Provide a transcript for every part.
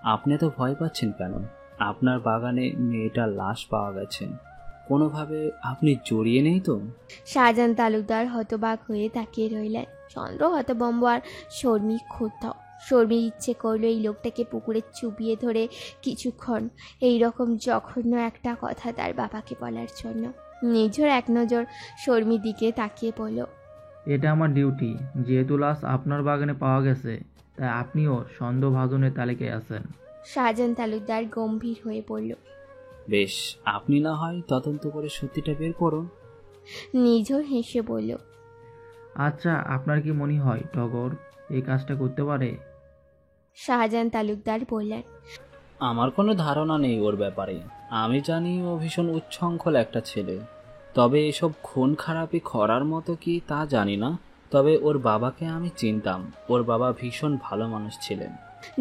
আপনি তো ভয় পাচ্ছেন কেন? আপনার বাগানে মেয়েটার লাশ পাওয়া গেছে, কোনোভাবে আপনি জড়িয়ে নেই তো? শাহজাহান তালুকদার হতবাক হয়ে তাকিয়ে রইলেন। চন্দ্র হতবম্ব আর শর্মী ক্ষুব্ধ। শর্মীর ইচ্ছে করলো এই লোকটাকে পুকুরে চুবিয়ে ধরে কিছুক্ষণ এইরকম জঘন্য একটা কথা তার বাবাকে বলার জন্য। নিঝর এক নজর শর্মীর দিকে তাকিয়ে বলল, এটা আমার ডিউটি। যেহেতু লাশ আপনার বাগানে পাওয়া গেছে, তাই আপনিও সন্দেহভাজনের তালিকায় আছেন। শাহজাহান তালুকদার গম্ভীর হয়ে পড়ল। বেশ, আপনি না হয় তদন্ত করে সত্যিটা বের করুন। নিঝর হেসে বলল, আচ্ছা, আপনার কি মনে হয় টগর এই কাজটা করতে পারে? শাহজাহান তালুকদার বললেন, আমার কোনো ধারণা নেই ওর ব্যাপারে। আমি জানি ও ভীষণ উচ্ছৃঙ্খল একটা ছেলে, তবে এসব খুন খারাপি করার মতো কি তা জানি না। তবে ওর বাবাকে আমি চিনতাম, ওর বাবা ভীষণ ভালো মানুষ ছিলেন।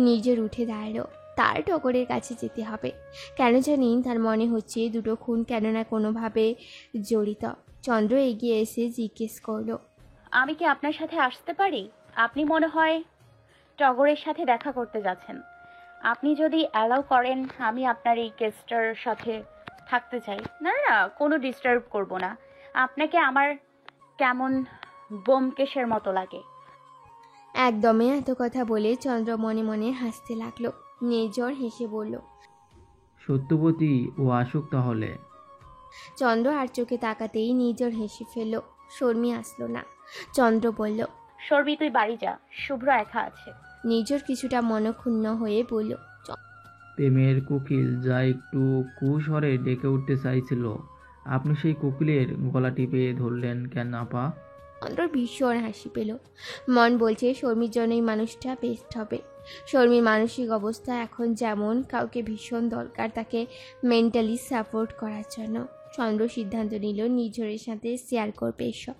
নিঝর উঠে দাঁড়ালো। তার টগরের কাছে যেতে হবে। কেন জানি তার মনে হচ্ছে দুটো খুন কেন না কোনোভাবে জড়িত। চন্দ্র এগিয়ে এসে জিজ্ঞেস করলো, আমি কি আপনার সাথে আসতে পারি? আপনি মনে হয় টগরের সাথে দেখা করতে যাচ্ছেন। আপনি যদি অ্যালাউ করেন, আমি আপনার এই কেসটার সাথে থাকতে চাই। না না, কোনো ডিস্টার্ব করব না। আপনাকে আমার কেমন ব্যোমকেশের মতো লাগে। একদমে এত কথা বলে চন্দ্র মনে মনে হাসতে লাগলো। নির্ঝর হেসে বলল। সত্যবতী ও আসুক তাহলে। চন্দ্র আর চোখে তাকাতেই নির্ঝর হেসে ফেলল। শর্মী আসলো না। চন্দ্র বলল, শর্মি, তুই বাড়ি যা, শুভ্র একা আছে। নির্ঝর কিছুটা মনক্ষুণ্ণ হয়ে বলল, প্রেমের কোকিল যা একটু কুস্বরে ডেকে উঠতে চাইছিল, আপনি সেই কোকিলের গলা টিপে ধরলেন কেন আপা? চন্দ্র ভীষণ হাসি পেল। মন বলছে শর্মীর জন্যই মানুষটা বেস্ট হবে। শর্মীর মানসিক অবস্থা এখন যেমন, কাউকে ভীষণ দরকার তাকে মেন্টালি সাপোর্ট করার জন্য। চন্দ্র সিদ্ধান্ত নিল নিঝরের সাথে শেয়ার করবে এসব।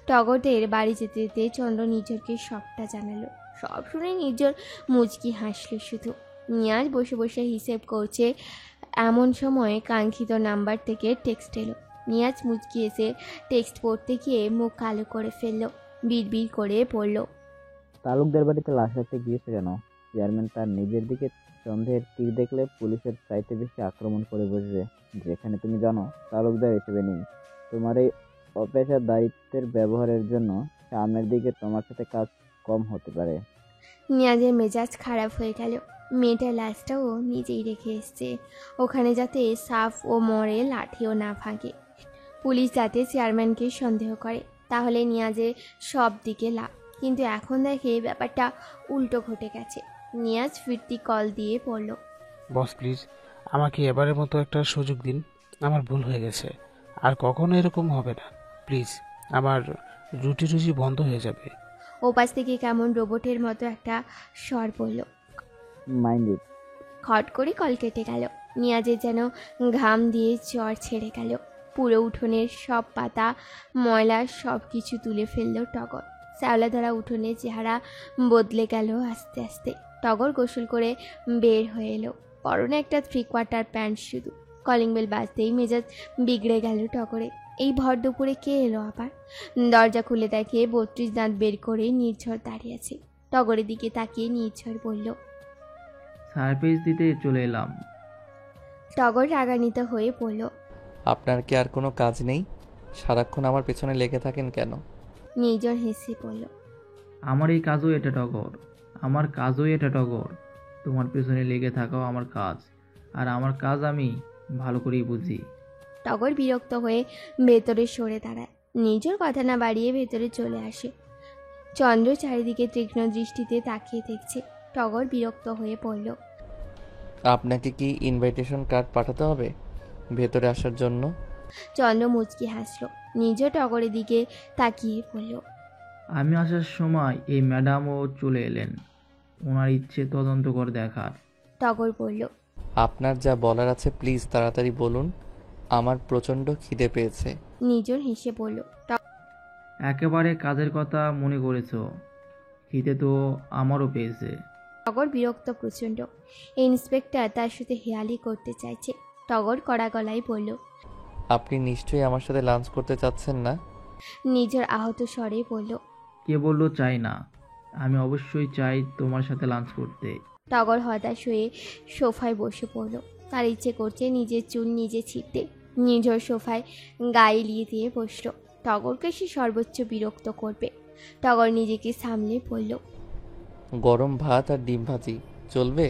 টগরদের বাড়ি যেতে যেতে চন্দ্র নিঝরকে সবটা জানালো। সব শুনে নিঝর মুচকি হাসল শুধু। নিয়াজ বসে বসে হিসেব করছে, এমন সময় কাঙ্ক্ষিত নাম্বার থেকে টেক্সট এলো। নিয়াজ মুচকি এসে টেক্সট পড়তে গিয়ে মুখ কালো করে ফেলল। বিড়বিড় করে পড়ল, তালুকদার বাড়িতে লাশ রাখতে গিয়েছে কেন? চেয়ারম্যান তার নিজের দিকে সন্দেহের তীর দেখলে পুলিশের চাইতে বেশি আক্রমণ করে বসবে, যেখানে তুমি জানো তালুকদার হিসেবে নেই। তোমার এই অপেশার দায়িত্বের ব্যবহারের জন্য সামনের দিকে তোমার সাথে কাজ কম হতে পারে। নিয়াজের মেজাজ খারাপ হয়ে গেল। মেয়েটার লাশটাও নিজেই রেখে এসছে, ওখানে যাতে সাফ ও মরে লাঠিও না ভাঙে। পুলিশ যাতে চেয়ারম্যানকে সন্দেহ করে, তাহলে নিয়াজের সব দিকে লাভ। কিন্তু এখন দেখে ব্যাপারটা উল্টো ঘটে গেছে। নিয়াজ ফিরতি কল দিয়ে পড়ল, বস প্লিজ, আমাকে এবারের মতো একটা সুযোগ দিন। আমার ভুল হয়ে গেছে, আর কখনো এরকম হবে না। প্লিজ, আমার রুটি রুজি বন্ধ হয়ে যাবে। ওপাশ থেকে কেমন রোবটের মতো একটা স্বর পড়ল। Mind it. খট করে কল কেটে গেল। নিয়াজের যেন ঘাম দিয়ে জ্বর ছেড়ে গেল। পুরো উঠোনের সব পাতা ময়লা সব কিছু তুলে ফেলল টগর। শ্যাওলাধরা উঠোনের চেহারা বদলে গেল আস্তে আস্তে। টগর গোসল করে বের হয়ে এলো, পরনে একটা 3/4 প্যান্ট শুধু। কলিং বেল বাজতেই মেজাজ বিগড়ে গেল টগরে। এই ভর দুপুরে কে এলো আবার? দরজা খুলে দেখে 32 দাঁত বের করে নির্ঝর দাঁড়িয়ে আছে। টগরের দিকে তাকিয়ে নির্ঝর বলল, সারপ্রাইজ দিতে চলে এলাম। টগর রাগান্বিত হয়ে বলল, আপনার কি আর কোনো কাজ নেই? সারাক্ষণ আমার পেছনে লেগে থাকেন কেন? নির্ঝর হেসে বলল, আমার এই কাজও এটা টগর, আমার কাজও এটা টগর। তোমার পেছনে লেগে থাকাও আমার কাজ, আর আমার কাজ আমি ভালো করেই বুঝি। টগর বিরক্ত হয়ে ভেতরে সরে দাঁড়ায়। নির্ঝর কথা না বাড়িয়ে ভেতরে চলে আসে। চন্দ্র চারিদিকে তীক্ষ্ণ দৃষ্টিতে তাকিয়ে দেখছে। টগর বিরক্ত হয়ে পড়ল, আপনাকে কি ইনভাইটেশন কার্ড পাঠাতে হবে ভেতরে আসার জন্য? চন্দ্র মুচকি হাসল। নির্ঝর টগরের দিকে তাকিয়ে বলল, আমি আসার সময় এই ম্যাডামও চলে এলেন, ওনার ইচ্ছে তদন্ত করে দেখার। টগর বলল, আপনার যা বলার আছে প্লিজ তাড়াতাড়ি বলুন, আমার প্রচণ্ড খিদে পেয়েছে। নির্ঝর হেসে বলল, একেবারে কাজের কথা মনে করেছ, খিদে তো আমারও পেয়েছে। টগর বিরক্ত প্রচণ্ড। ইন্সপেক্টর তার সাথে হেয়ালি করতে চাইছে। টগর কড়া গলায় বলল, আপনি নিশ্চয়ই আমার সাথে লাঞ্চ করতে চাচ্ছেন না? নির্ঝর আহত স্বরে বলল, কে বললো চাই না? আমি অবশ্যই চাই তোমার সাথে লাঞ্চ করতে। টগর হতাশ হয়ে সোফায় বসে পড়ল। তার ইচ্ছে করছে নিজের চুল নিজে ছিঁড়তে। নির্ঝর সোফায় গায়ে লিয়ে দিয়ে বসল। টগরকে সে সর্বোচ্চ বিরক্ত করবে। টগর নিজেকে সামলে পড়ল। গরম ভাত আর ডিম ভাজি চলবে?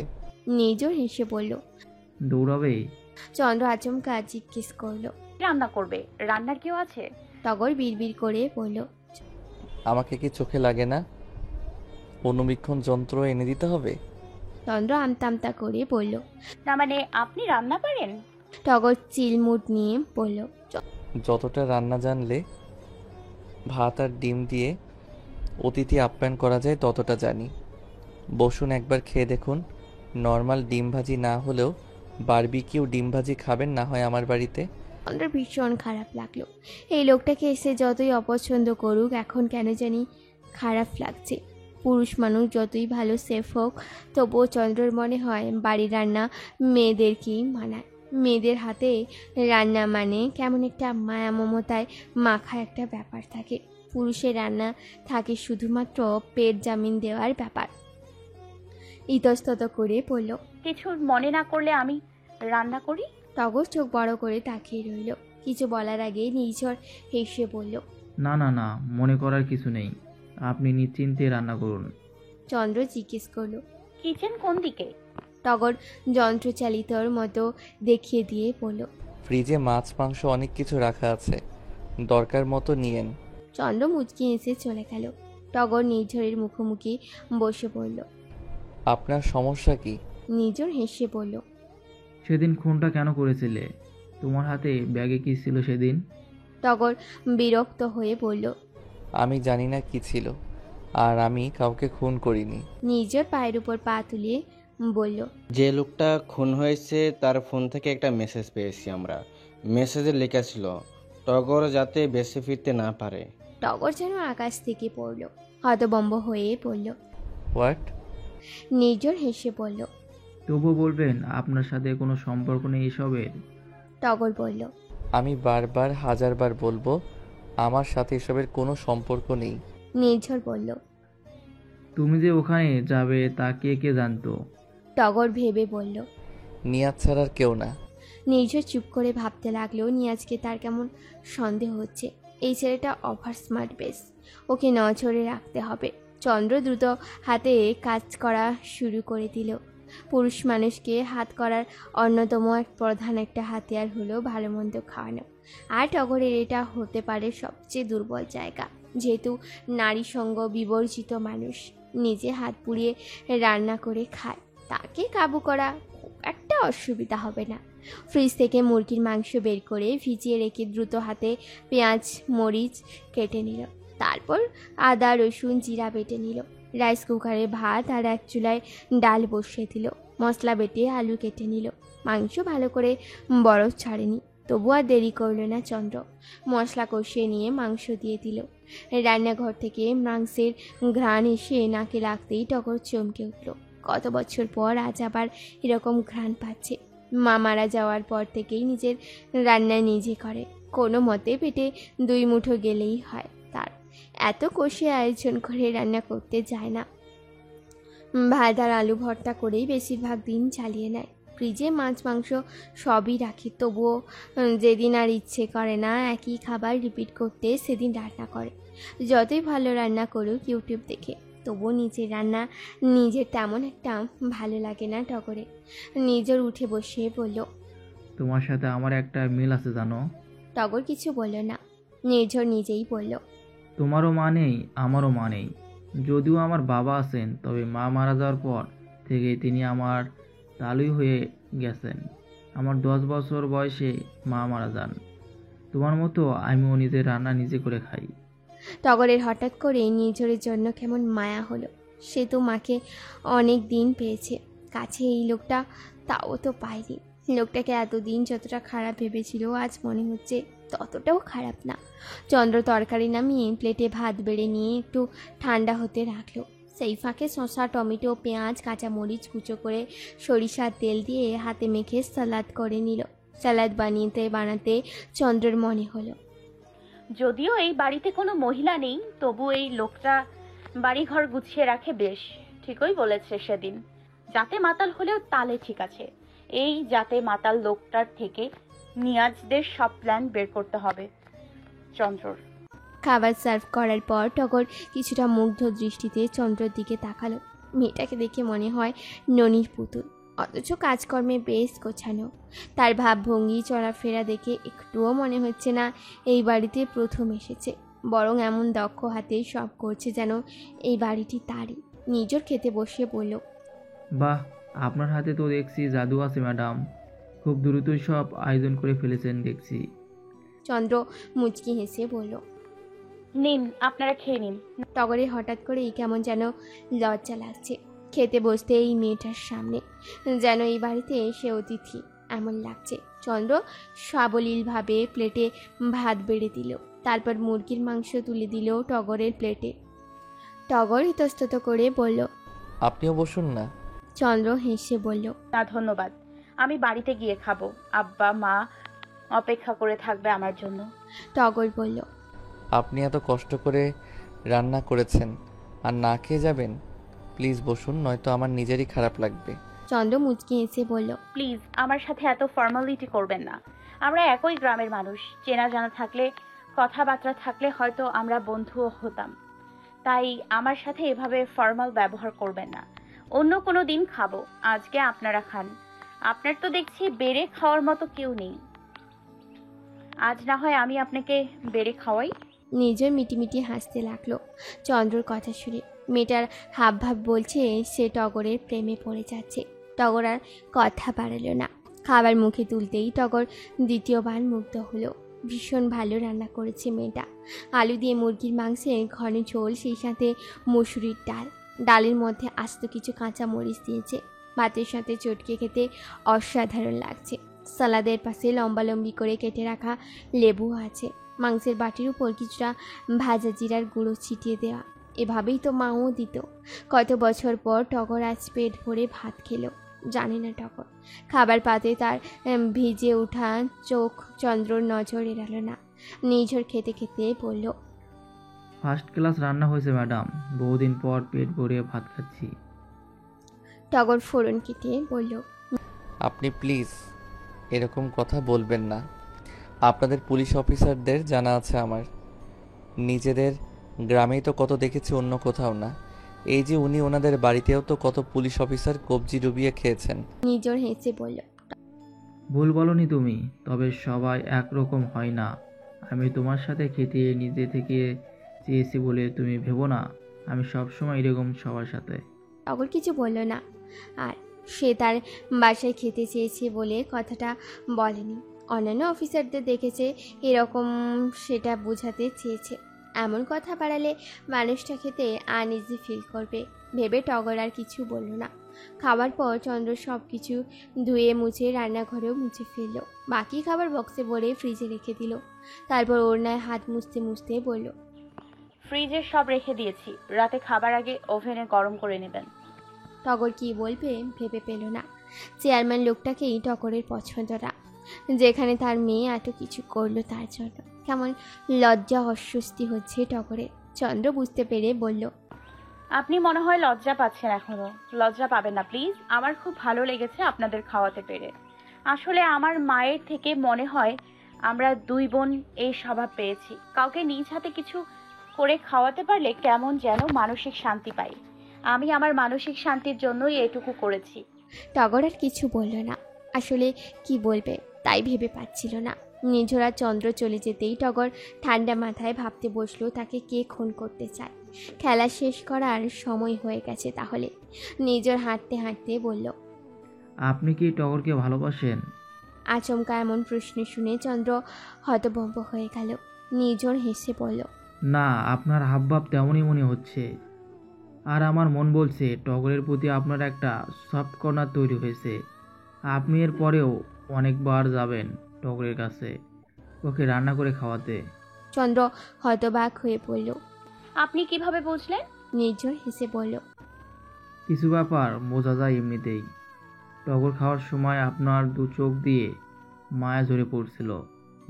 নির্ঝর হেসে বলল। দৌড়াবে? চন্দ্র আচমকা জিজ্ঞেস করল। রান্না করবে? রান্নার কেউ আছে? টগর বিড়বিড় করে বলল। আমাকে কি চোখে লাগে না? অনুবীক্ষণ যন্ত্র এনে দিতে হবে? চন্দ্র আমতা আমতা করে বলল। না মানে আপনি রান্না পারেন? টগর চিলমুট নিয়ে বলল। যতটা রান্না জানলে ভাত আর ডিম দিয়ে অতিথি আপ্যায়ন করা যায় ততটা জানি। বসুন, একবার খেয়ে দেখুন। নর্মাল ডিম ভাজি না হলেও বারবিকিউ ডিম ভাজি খাবেন না হয় আমার বাড়িতে? চন্দ্রের ভীষণ খারাপ লাগলো। এই লোকটাকে এসে যতই অপছন্দ করুক, এখন কেন জানি খারাপ লাগছে। পুরুষ মানুষ যতই ভালো সেফ হোক, তবুও চন্দ্রের মনে হয় বাড়ির রান্না মেয়েদেরকেই মানায়। মেয়েদের হাতে রান্না মানে কেমন একটা মায়া মমতায় মাখা একটা ব্যাপার থাকে। পুরুষের রান্না থাকে শুধুমাত্র পেট জামিন দেওয়ার ব্যাপার। ইতস্তত করে বলল। কিছু মনে না করলে আমি রান্না করি? টগর চোখ বড় করে তাকিয়ে রইল। কিছু বলার আগে নির্ঝর হেসে বলল। না না না, মনে করার কিছু নেই, আপনি নিশ্চিন্তে রান্না করুন। চন্দ্র জিজ্ঞেস করল। কিচেন কোন দিকে? টগর যন্ত্রচালিতর মতো দেখিয়ে দিয়ে বলল। ফ্রিজে মাছ মাংস অনেক কিছু রাখা আছে, দরকার মতো নিয়েন। চন্দ্র মুচকি এসে চলে গেল। টগর নির্ঝরের মুখোমুখি বসে পড়ল। আপনার সমস্যা কি? নির্ঝর হেসে বলল। সেদিন খুনটা কেন করেছিলে? তোমার হাতে ব্যাগে কি ছিল সেদিন? টগর বিরক্ত হয়ে বলল। আমি জানি না কি ছিল, আর আমি কাউকে খুন করিনি। নির্ঝর পায়ের উপর পা তুলে বলল। যে লোকটা খুন হয়েছে তার ফোন থেকে একটা মেসেজ পেয়েছি আমরা। মেসেজে লেখা ছিল টগর যাতে বেঁচে ফিরতে না পারে। টগর যেন আকাশ থেকে পড়ল, হতবম্ব হয়ে পড়ল। হোয়াট? নির্ঝর হেসে বলল। তবু বলবেন আপনার সাথে কোনো সম্পর্ক নেই এসবের? টগর বলল। আমি বারবার হাজারবার বলবো আমার সাথে এসবের কোনো সম্পর্ক নেই। নির্ঝর বলল। তুমি যে ওখানে যাবে তা কে কে জানতো? টগর ভেবে বলল। নিয়াজ ছাড়ার কেউ না। নির্ঝর চুপ করে ভাবতে লাগলো নিয়াজকে তার কেমন সন্দেহ হচ্ছে। এই ছেলেটা ওভার স্মার্ট বেস, ওকে নজরে রাখতে হবে। চন্দ্র দ্রুত হাতে কাজ করা শুরু করে দিল। পুরুষ মানুষকে হাত করার অন্যতম এক প্রধান একটা হাতিয়ার হলো ভালো মন্দ খাওয়ানো। আর টগরের এটা হতে পারে সবচেয়ে দুর্বল জায়গা, যেহেতু নারী সঙ্গ বিবর্জিত মানুষ নিজে হাত পুড়িয়ে রান্না করে খায়। তাকে কাবু করা খুব একটা অসুবিধা হবে না। ফ্রিজ থেকে মুরগির মাংস বের করে ভিজিয়ে রেখে দ্রুত হাতে পেঁয়াজ মরিচ কেটে নিল। তারপর আদা রসুন জিরা বেটে নিল। রাইস কুকারে ভাত আর এক চুলায় ডাল বসিয়ে দিল। মশলা বেটে আলু কেটে নিল। মাংস ভালো করে বরফ ছাড়েনি, তবু আর দেরি করল না চন্দ্র। মশলা কষিয়ে নিয়ে মাংস দিয়ে দিল। রান্নাঘর থেকে মাংসের ঘ্রাণ এসে নাকে লাগতেই টগর চমকে উঠল। কত বছর পর আজ আবার এরকম ঘ্রাণ পাচ্ছে। মা মারা যাওয়ার পর থেকেই নিজের রান্না নিজে করে, কোনো মতে পেটে 2 মুঠো গেলেই হয় তার। এত কষে আয়োজন করে রান্না করতে যায় না। ভাত আর আলু ভর্তা করেই বেশিরভাগ দিন চালিয়ে নেয়। ফ্রিজে মাছ মাংস সবই রাখি, তবুও যেদিন আর ইচ্ছে করে না একই খাবার রিপিট করতে সেদিন রান্না করে। যতই ভালো রান্না করুক ইউটিউব দেখে, তবুও নিজের রান্না নিজের তেমন একটা ভালো লাগে না টগরে। নিজের উঠে বসে বলল। তোমার সাথে আমার একটা মিল আছে জানো? টগর কিছু বলল না। নির্ঝর নিজেই বলল। তোমারও মা নেই, আমারও মা নেই। যদিও আমার বাবা আছেন, তবে মা মারা যাওয়ার পর থেকে তিনি আমার তালুই হয়ে গেছেন। আমার 10 বছর বয়সে মা মারা যান। তোমার মতো আমিও নিজের রান্না নিজে করে খাই। টগরের হঠাৎ করে নির্ঝরের জন্য কেমন মায়া হলো। সে তো মাকে অনেক দিন পেয়েছে কাছে, এই লোকটা তাও তো পায়নি। লোকটাকে এতদিন যতটা খারাপ ভেবেছিল আজ মনে হচ্ছে ততটাও খারাপ না। চন্দ্র তরকারি নামিয়ে প্লেটে ভাত বেড়ে নিয়ে একটু ঠান্ডা হতে রাখলো। সেই ফাঁকে শসা টমেটো পেঁয়াজ কাঁচামরিচ কুচো করে সরিষার তেল দিয়ে হাতে মেখে সালাদ করে নিল। সালাদ বানাতে চন্দ্রের মনে হলো, যদিও এই বাড়িতে কোনো মহিলা নেই, তবু এই লোকটা বাড়িঘর গুছিয়ে রাখে বেশ। ঠিকই বলেছে সেদিন। যাতে মাতাল হলেও তালে ঠিক আছে। এই যাতে মাতাল লোকটার থেকে নিয়াজদের সব প্ল্যান বের করতে হবে চন্দ্রর। খাবার সার্ভ করার পর টগর কিছুটা মুগ্ধ দৃষ্টিতে চন্দ্রর দিকে তাকালো। মেয়েটাকে দেখে মনে হয় ননির পুতুল, অথচ কাজকর্মে বেশ গোছানো। তার ভাবভঙ্গি চলাফেরা দেখে একটুও মনে হচ্ছে না এই বাড়িতে প্রথম এসেছে, বরং এমন দক্ষ হাতে সব করছে যেন এই বাড়িটি তারই। নিজের খেতে বসে বলল, বাহ, আপনার হাতে তো দেখছি জাদু আছে ম্যাডাম। খুব দ্রুতই সব আয়োজন করে ফেলেছেন দেখছি। চন্দ্র মুচকি হেসে বলল। নিন, আপনারা খেয়ে নিন। টগরের হঠাৎ করেই কেমন যেন লজ্জা লাগছে। খেতে বসতে এই মেয়েটার সামনে যেন এই বাড়িতে এসে অতিথি এমন লাগছে। চন্দ্র সাবলীলভাবে প্লেটে ভাত বেড়ে দিল, তারপর মুরগির মাংস তুলে দিল টগরের প্লেটে। টগর ইতস্তত করে বলল, আপনিও বসুন না। চন্দ্র হেসে বলল, না ধন্যবাদ, আমি বাড়িতে গিয়ে খাবো। আব্বা মা অপেক্ষা করে থাকবে আমার জন্য। টগর বলল, আপনি এত কষ্ট করে রান্না করেছেন আর না খেয়ে যাবেন? প্লিজ বসুন, নয়তো আমার নিজেরই খারাপ লাগবে। চন্দ্র মুচকি হেসে বলল, প্লিজ আমার সাথে এত ফর্মালিটি করবেন না। আমরা একই গ্রামের মানুষ, চেনা জানা থাকলে, কথাবার্তা থাকলে হয়তো আমরা বন্ধুও হতাম। তাই আমার সাথে এভাবে ফর্মাল ব্যবহার করবেন না। অন্য কোনো দিন খাবো, আজকে আপনারা খান। আপনার তো দেখছি বেড়ে খাওয়ার মতো কেউ নেই। আজ না হয় আমি আপনাকে বেড়ে খাওয়াই। নিজের মিটিমিটি হাসতে লাগলো চন্দ্রর কথা শুনে। মেয়েটার হাবভাব বলছে সে টগরের প্রেমে পড়ে যাচ্ছে। টগর আর কথা বাড়ালো না। খাবার মুখে তুলতেই টগর দ্বিতীয়বার মুগ্ধ হলো। ভীষণ ভালো রান্না করেছে মেয়েটা। আলু দিয়ে মুরগির মাংসের ঘন ঝোল, সেই সাথে মসুরির ডাল। ডালের মধ্যে আস্ত কিছু কাঁচা মরিচ দিয়েছে। ভাতের সাথে চটকে খেতে অসাধারণ লাগছে। সালাদের পাশে লম্বালম্বি করে কেটে রাখা লেবু আছে। মাংসের বাটির উপর কিছুটা ভাজা জিরার গুঁড়ো ছিটিয়ে দেওয়া। এভাবেই তো মাও দিত। কত বছর পর টগর আজ পেট ভরে ভাত খেলো। জানে না টগর। খাবার পাতে তার ভিজে ওঠা চোখ চন্দ্রর নজর এড়ালো না। নিঝর খেতে খেতে বলল, ফার্স্ট ক্লাস রান্না হয়েছে ম্যাডাম, বহুদিন পর পেট ভরিয়ে ভাত খাচ্ছি। টগর ফোড়ন কেটে বলল, আপনি প্লিজ এরকম কথা বলবেন না। আপনাদের পুলিশ অফিসারদের জানা আছে আমার। নিজেদের গ্রামেই তো কত দেখেছি, অন্য কোথাও না। এই যে উনি, ওনাদের বাড়িতেও তো কত পুলিশ অফিসার কবজি ডুবিয়ে খেয়েছেন। নিঝর হেসে বলল, ভুল বলনি তুমি, তবে সবাই একরকম হয় না। আমি তোমার সাথে খেতে নিজে থেকে চেয়েছি বলে তুমি ভেবো না আমি সবসময় এরকম সবার সাথে। টগর কিছু বলল না। আর সে তার বাসায় খেতে চেয়েছে বলে কথাটা বলেনি। অন্যান্য অফিসারদের দেখেছে এরকম, সেটা বোঝাতে চেয়েছে। এমন কথা বাড়ালে মানুষটা খেতে আনইজি ফিল করবে ভেবে টগর আর কিছু বলল না। খাবার পর চন্দ্র সব কিছু ধুয়ে মুছে রান্নাঘরেও মুছে ফেলল। বাকি খাবার বক্সে ভরে ফ্রিজে রেখে দিল। তারপর ওড়নায় হাত মুছতে মুছতে বলল, ফ্রিজে সব রেখে দিয়েছি, রাতে খাবার আগে ওভেনে গরম করে নেবেন। টগর কি বলবে ভেবে পেল না। চেয়ারম্যান লোকটাকেই টগরের পছন্দ না, যেখানে তার মেয়ে এত কিছু করলো তার জন্য। কেমন লজ্জা অস্বস্তি হচ্ছে টগরের। চন্দ্র বুঝতে পেরে বলল, আপনি মনে হয় লজ্জা পাচ্ছেন এখনো। লজ্জা পাবেন না প্লিজ। আমার খুব ভালো লেগেছে আপনাদের খাওয়াতে পেরে। আসলে আমার মায়ের থেকে মনে হয় আমরা দুই বোন এই স্বভাব পেয়েছি। কাউকে নিজ হাতে কিছু করে খাওয়াতে পারলে কেমন যেন মানসিক শান্তি পাই। আমি আমার মানসিক শান্তির জন্যই এটুকু করেছি। টগর আর কিছু বলল না। আসলে কি বলবে তাই ভেবে পাচ্ছিল না। নিঝরা চন্দ্র চলে যেতেই টগর ঠান্ডা মাথায় ভাবতে বসলো তাকে কে খুন করতে চায়। খেলা শেষ করার সময় হয়ে গেছে তাহলে। নিঝর হাঁটতে হাঁটতে বলল, আপনি কি টগরকে ভালোবাসেন? আচমকা এমন প্রশ্ন শুনে চন্দ্র হতভম্ব হয়ে গেল। নিঝর হেসে বলল, না, আপনার হাবভাব তেমনই মনে হচ্ছে। আর আমার মন বলছে টগরের প্রতি আপনার একটা সফট কর্নার তৈরি হয়েছে। আপনি এর পরেও অনেকবার যাবেন টগরের কাছে ওকে রান্না করে খাওয়াতে। চন্দ্র হতবাক হয়ে পড়ল। আপনি কিভাবে বুঝলেন? নির্ঝর হেসে বলল, কিছু ব্যাপার বোঝা যায় এমনিতেই। টগর খাওয়ার সময় আপনার দু চোখ দিয়ে মায়া ঝরে পড়ছিল,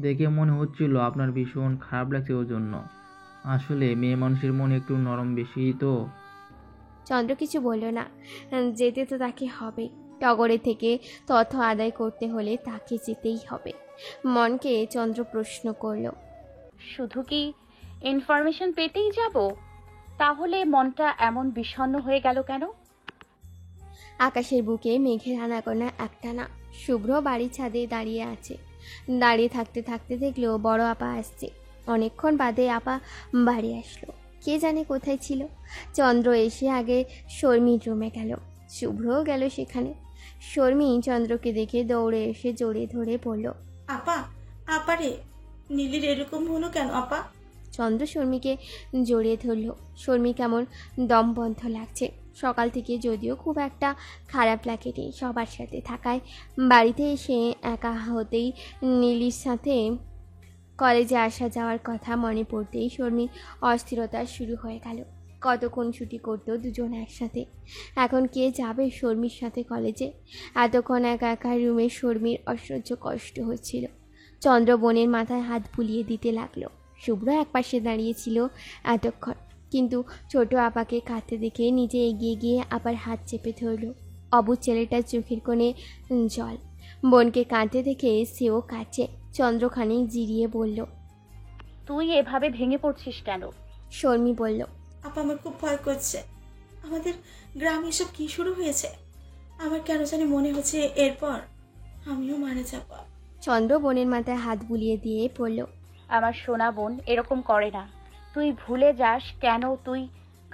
দেখে মনে হচ্ছিল আপনার ভীষণ খারাপ লাগছে ওর জন্য। আসলে মেয়ে মানুষের মন একটু নরম বেশি তো। চন্দ্র কিছু বলল না। যেতে তো তাকে হবে। টগরের থেকে তথ্য আদায় করতে হলে তাকে যেতেই হবে। মনকে চন্দ্র প্রশ্ন করল, শুধু কি ইনফরমেশন পেতেই যাব? তাহলে মনটা এমন বিষণ্ণ হয়ে গেল কেন? আকাশের বুকে মেঘের আনাগোনা একটানা। শুভ্র বাড়ির ছাদে দাঁড়িয়ে আছে। দাঁড়িয়ে থাকতে থাকতে দেখলো বড় আপা আসছে। অনেকক্ষণ বাদে আপা বাড়ি আসলো। কে জানে কোথায় ছিল। চন্দ্র এসে আগে শর্মির রুমে গেল। শুভ্রও গেল সেখানে। শর্মি চন্দ্রকে দেখে দৌড়ে এসে জড়িয়ে ধরে বলল, আপা, আপারে নীলির এরকম হলো কেন আপা? চন্দ্র শর্মিকে জড়িয়ে ধরল। শর্মি কেমন দমবন্ধ লাগছে। সকাল থেকে যদিও খুব একটা খারাপ লাগেনি, সবার সাথে থাকায় বাড়িতে এসে একা হতেই নীলির সাথে কলেজে আসা যাওয়ার কথা মনে পড়তেই শর্মির অস্থিরতা শুরু হয়ে গেল। কতক্ষণ ছুটি করতো দুজন একসাথে। এখন কে যাবে শর্মির সাথে কলেজে? এতক্ষণ একা একা রুমে শর্মির অসহ্য কষ্ট হচ্ছিল। চন্দ্র বোনের মাথায় হাত বুলিয়ে দিতে লাগলো। শুভ্র একপাশে দাঁড়িয়েছিল এতক্ষণ, কিন্তু ছোট আপাকে কাঁদতে দেখে নিজে এগিয়ে গিয়ে আপার হাত চেপে ধরল। অবুজ ছেলেটার চোখের কোণে জল। বোনকে কাঁদতে দেখে সেও কাঁদছে। চন্দ্র খানিক জিরিয়ে বলল, তুই এভাবে ভেঙে পড়ছিস কেন? শর্মি বলল, আপা আমার খুব ভয় করছে। আমাদের গ্রামে এসব কি শুরু হয়েছে? আমার কেন জানি মনে হচ্ছে এরপর আমিও মারা যাব। চন্দ্র বোনের মাথায় হাত বুলিয়ে দিয়ে বলল, আমার সোনা বোন এরকম করে না। তুই ভুলে যাস কেন তুই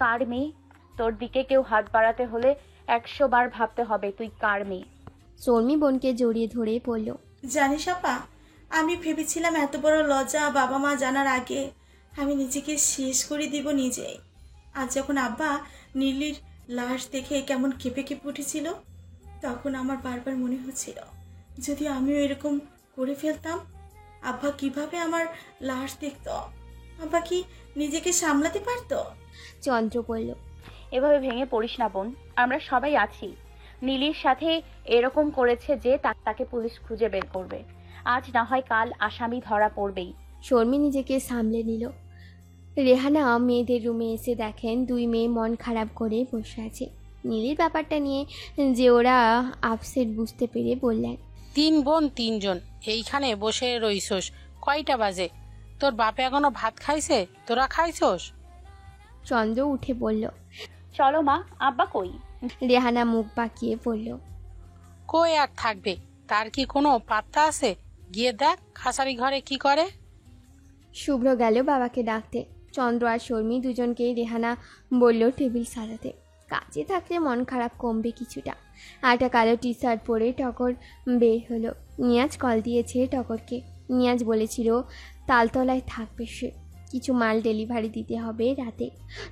কার মেয়ে? তোর দিকে কেউ হাত বাড়াতে হলে 100 বার ভাবতে হবে তুই কার মেয়ে। শর্মি বোনকে জড়িয়ে ধরে বলল, জানিস আপা, আমি ভেবেছিলাম এত বড় লজ্জা বাবা মা জানার আগে আমি নিজেকে শেষ করে দিব নিজেই। আজ যখন আব্বা নীলির লাশ দেখে কেমন কেঁপে কেঁপে উঠেছিল, তখন আমার বারবার মনে হচ্ছিল যদি আমিও এরকম করে ফেলতাম, আব্বা কিভাবে আমার লাশ দেখত? আব্বা কি নিজেকে সামলাতে পারতো? চন্দ্র বলল, এভাবে ভেঙে পড়িস না বোন, আমরা সবাই আছি। নীলির সাথে এরকম করেছে যে তাকে পুলিশ খুঁজে বের করবে। আজ না হয় কাল আসামি ধরা পড়বেই। শর্মি নিজেকে সামলে নিল। রেহানা মেয়েদের রুমে এসে দেখেন দুই মেয়ে মন খারাপ করে বসে আছে। নীলির ব্যাপারটা নিয়ে যে ওরা আপসেট বুঝতে পেরে বললেন, 3 বোন 3 জন এইখানে বসে রইছস, কয়টা বাজে? তোর বাপে এখনো ভাত খাইছে, তোরা খাইছস? চন্দ্র উঠে বলল। চলো মা, আব্বা কই? রেহানা মুখ বাঁকিয়ে বলল, কই আর থাকবে, তার কি কোনো পাত্তা আছে? গিয়ে দেখ খাসারি ঘরে কি করে। শুভ্র গেল বাবাকে ডাকতে। চন্দ্র আর শর্মি দুজনকেই রেহানা বলল টেবিল সাজাতে। কাজে থাকলে মন খারাপ কমবে কিছুটা। একটা কালো টি শার্ট পরে টগর বের হলো। নিয়াজ কল দিয়েছে টগরকে। নিয়াজ বলেছিল তালতলায় থাকবে সে, কিছু মাল ডেলিভারি দিতে হবে রাতে।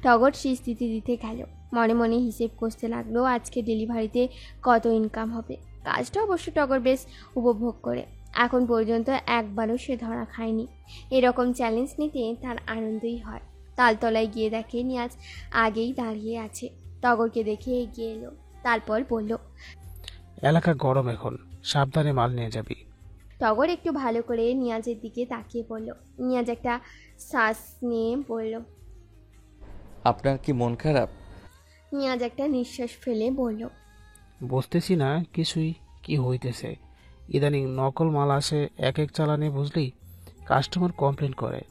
টগর শীষ দিতে দিতে গেল। মনে মনে হিসেব করতে লাগলো আজকে ডেলিভারিতে কত ইনকাম হবে। কাজটা অবশ্য টগর বেশ উপভোগ করে। এখন পর্যন্ত একবারও সে ধরা খায়নি। এরকম চ্যালেঞ্জ নিতে তার আনন্দই হয়। তালতলায় গিয়ে দেখে নিয়াজ আগেই দাঁড়িয়ে আছে। টগরকে দেখে এগিয়ে এলো। তারপর বলল, এলাকা গরম এখন, সাবধানে মাল নিয়ে যাবি। টগর একটু ভালো করে নিয়াজের দিকে তাকিয়ে পড়ল। নিয়াজ একটা শ্বাস নিয়ে বলল, আপনার কি মন খারাপ? নিয়াজ একটা নিঃশ্বাস ফেলে বলল, বুঝতেছি না কিছুই কি হইতেছে। ইদানিং নকল মাল আসে এক এক চালানে, বুঝলি? কাস্টমার কমপ্লেন করে।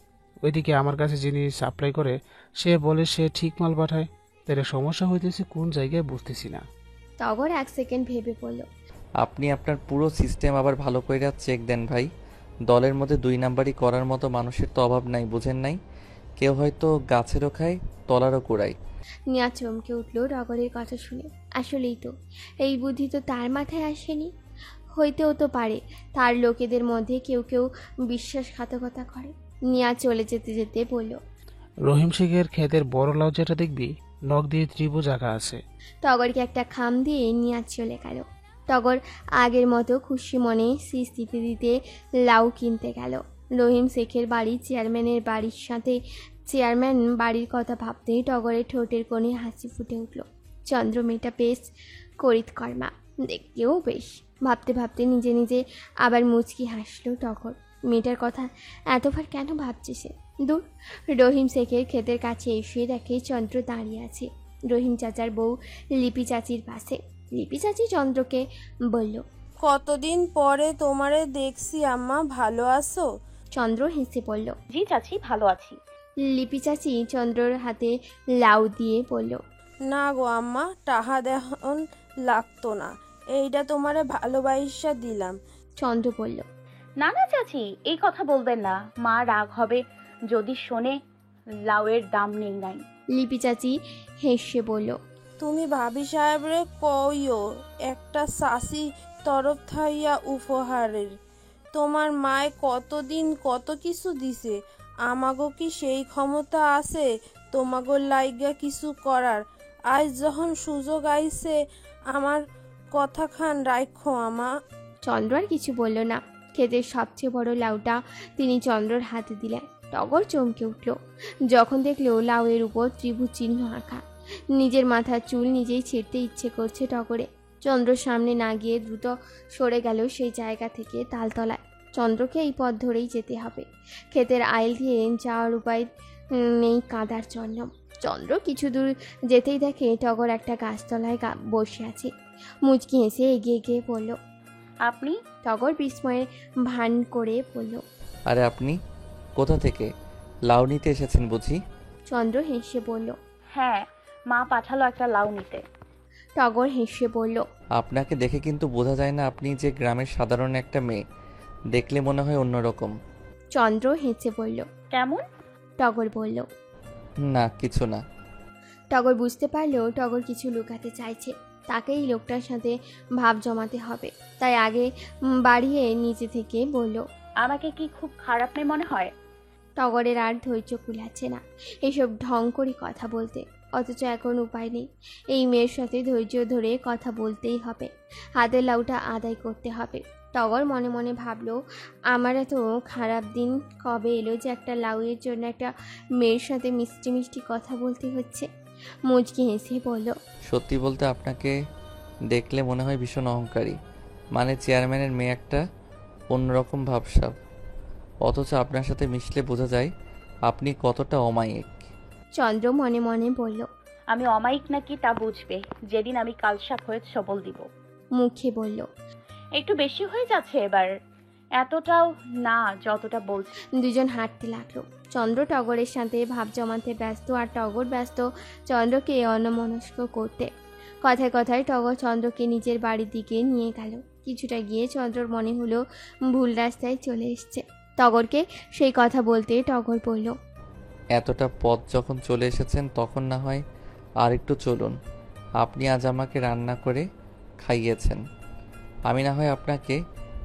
ওইদিকে আমার কাছে যিনি সাপ্লাই করে সে বলে সে ঠিক মাল পাঠায়। তাহলে সমস্যা হইতেছে কোন জায়গায় বুঝতেছি না। টগর 1 সেকেন্ড ভেবে বলল, আপনি আপনার পুরো সিস্টেম আবার ভালো করে চেক দেন ভাই। দলের মধ্যে 2 নাম্বারই করার মতো মানুষের তো অভাব নাই, বুঝেন নাই? কেউ হয়তো গাছেরও খায়, তলারও কুড়ায়। নিয়াজ চমকে উঠল টগরের কথা শুনে। আসলেই তো, এই বুদ্ধি তো তার মাথায় আসেনি। হইতেও তো পারে তার লোকেদের মধ্যে কেউ কেউ বিশ্বাসঘাতকতা করে। নিয়াজ চলে যেতে যেতে বলল, রহিম শেখের ক্ষেতের বড় লাউ যেটা দেখবি, নখ দিয়ে ত্রিভুজ আঁকা আছে। টগরকে একটা খাম দিয়ে নিয়াজ চলে গেল। টগর আগের মতো খুশি মনে শীষ দিতে দিতে লাউ কিনতে গেল। রহিম শেখের বাড়ি চেয়ারম্যানের বাড়ির সাথে চেয়ারম্যান বাড়ির কথা ভাবতেই টগরের ঠোঁটের কোণে হাসি ফুটে উঠল। চন্দ্র মেয়েটা বেশ করিতকর্মা, দেখতেও বেশ। ভাবতে ভাবতে নিজে নিজে আবার মুচকি হাসল টগর। মেয়েটার কথা এতবার কেন ভাবছে সে? দূর। রহিম শেখের ক্ষেতের কাছে এসে দেখে চন্দ্র দাঁড়িয়ে আছে। রহিম চাচার বউ লিপি চাচির পাশে। লিপি চাচি চন্দ্রকে বলল, কতদিন পরে তোমারে দেখছি আম্মা, ভালো আছো? চন্দ্র হেসে পড়ল। জি চাচি, ভালো আছি। লিপি চাচি চন্দ্রর হাতে লাউ দিয়ে বলল, না গো আম্মা, টাহা দেহন লাগতো না, এইটা তোমারে ভালোবাসা দিলাম। চন্দ্র বলল, না না চাচি, এই কথা বলবেন না, মা রাগ হবে যদি শোনে লাউয়ের দাম নেই নাই। লিপি চাচি হেসে বলল, তুমি ভাবি সাহেবরে কইও একটা সাসি তরফ থাইয়া উপহারের। তোমার মায় কতদিন কত কিছু দিছে, আমাগো কি সেই ক্ষমতা আছে তোমাগো লাইগা কিছু করার? আজ যখন সুযোগ আইছে আমার কথা খান রাখো আমা। চন্দ্র আর কিছু বলল না। ক্ষেতের সবচেয়ে বড় লাউটা তিনি চন্দ্রর হাতে দিলেন। টগর চমকে উঠল যখন দেখলো লাউয়ের উপর ত্রিভুজ চিহ্ন আঁকা। নিজের মাথার চুল নিজেই ছেড়তে ইচ্ছে করছে টগরে। চন্দ্রর সামনে না গিয়ে দ্রুত সরে গেল সেই জায়গা থেকে তালতলায়। চন্দ্রকে এই পথ ধরেই যেতে হবে। ক্ষেতের আইল দিয়ে যাওয়ার উপায় নেই কাদার জন্য। চন্দ্র কিছু দূর যেতেই দেখে টগর একটা গাছতলায় বসে আছে। মুচকি হেসে এগিয়ে গিয়ে বলল, আপনি? টগর বিস্ময়ে ভান করে বলল, আরে আপনি কোথা থেকে? লাউ নিতে এসেছেন বুঝি? চন্দ্র হেসে বলল, হ্যাঁ, মা পাঠালো একটা লাউ নিতে। টগর হেসে বলল, আপনাকে দেখে কিন্তু বোঝা যায় না আপনি যে গ্রামের সাধারণ একটা মেয়ে, দেখলে মনে হয় অন্যরকম। চন্দ্র হেসে বলল, কেমন? টগর বলল, না কিছু না। টগর বুঝতে পারলো টগর কিছু লুকাতে চাইছে। তাকে এই লোকটার সাথে ভাব জমাতে হবে। তাই আগে বাড়িয়ে নিচে থেকে বলল, আমাকে কি খুব খারাপ মেয়ে মনে হয়? টগরের আর ধৈর্য কুলাচ্ছে না এসব ঢং করে কথা বলতে। অথচ এখন উপায় নেই। এই মেয়ের সাথে ধৈর্য ধরে কথা বলতেই হবে। হাতের লাউটা আদায় করতে হবে। টগর মনে মনে ভাবলো, আমার এত খারাপ দিন কবে এলো যে একটা লাউয়ের জন্য একটা মেয়ের সাথে মিষ্টি মিষ্টি কথা বলতে হচ্ছে। মুচকি হেসে বলল, সত্যি বলতে আপনাকে দেখলে মনে হয় ভীষণ অহংকারী, মানে চেয়ারম্যানের মেয়ে একটা অন্যরকম ভাবসাব। অথচ আপনার সাথে মিশলে বোঝা যায় আপনি কতটা অমায়িক। চন্দ্র মনে মনে বলল, আমি অমায়িক নাকি তা বুঝবে যেদিন আমি কালসাপ হয়ে সবল দিব। মুখে বলল, একটু বেশি হয়ে যাচ্ছে এবার, এতটাও না যতটা বলছি। দুজন হাঁটতে লাগলো। চন্দ্র টগরের সাথে ভাব জমাতে ব্যস্ত আর টগর ব্যস্ত চন্দ্রকে অন্যমনস্ক করতে। কথায় কথায় টগর চন্দ্রকে নিজের বাড়ির দিকে নিয়ে গেল। কিছুটা গিয়ে চন্দ্রর মনে হলো ভুল রাস্তায় চলে এসছে। টগরকে সেই কথা বলতে টগর বলল, এতটা পথ যখন চলে এসেছেন তখন না হয় আর একটু চলুন। আপনি আজ আমাকে রান্না করে খাইয়েছেন, আমি না হয় আপনাকে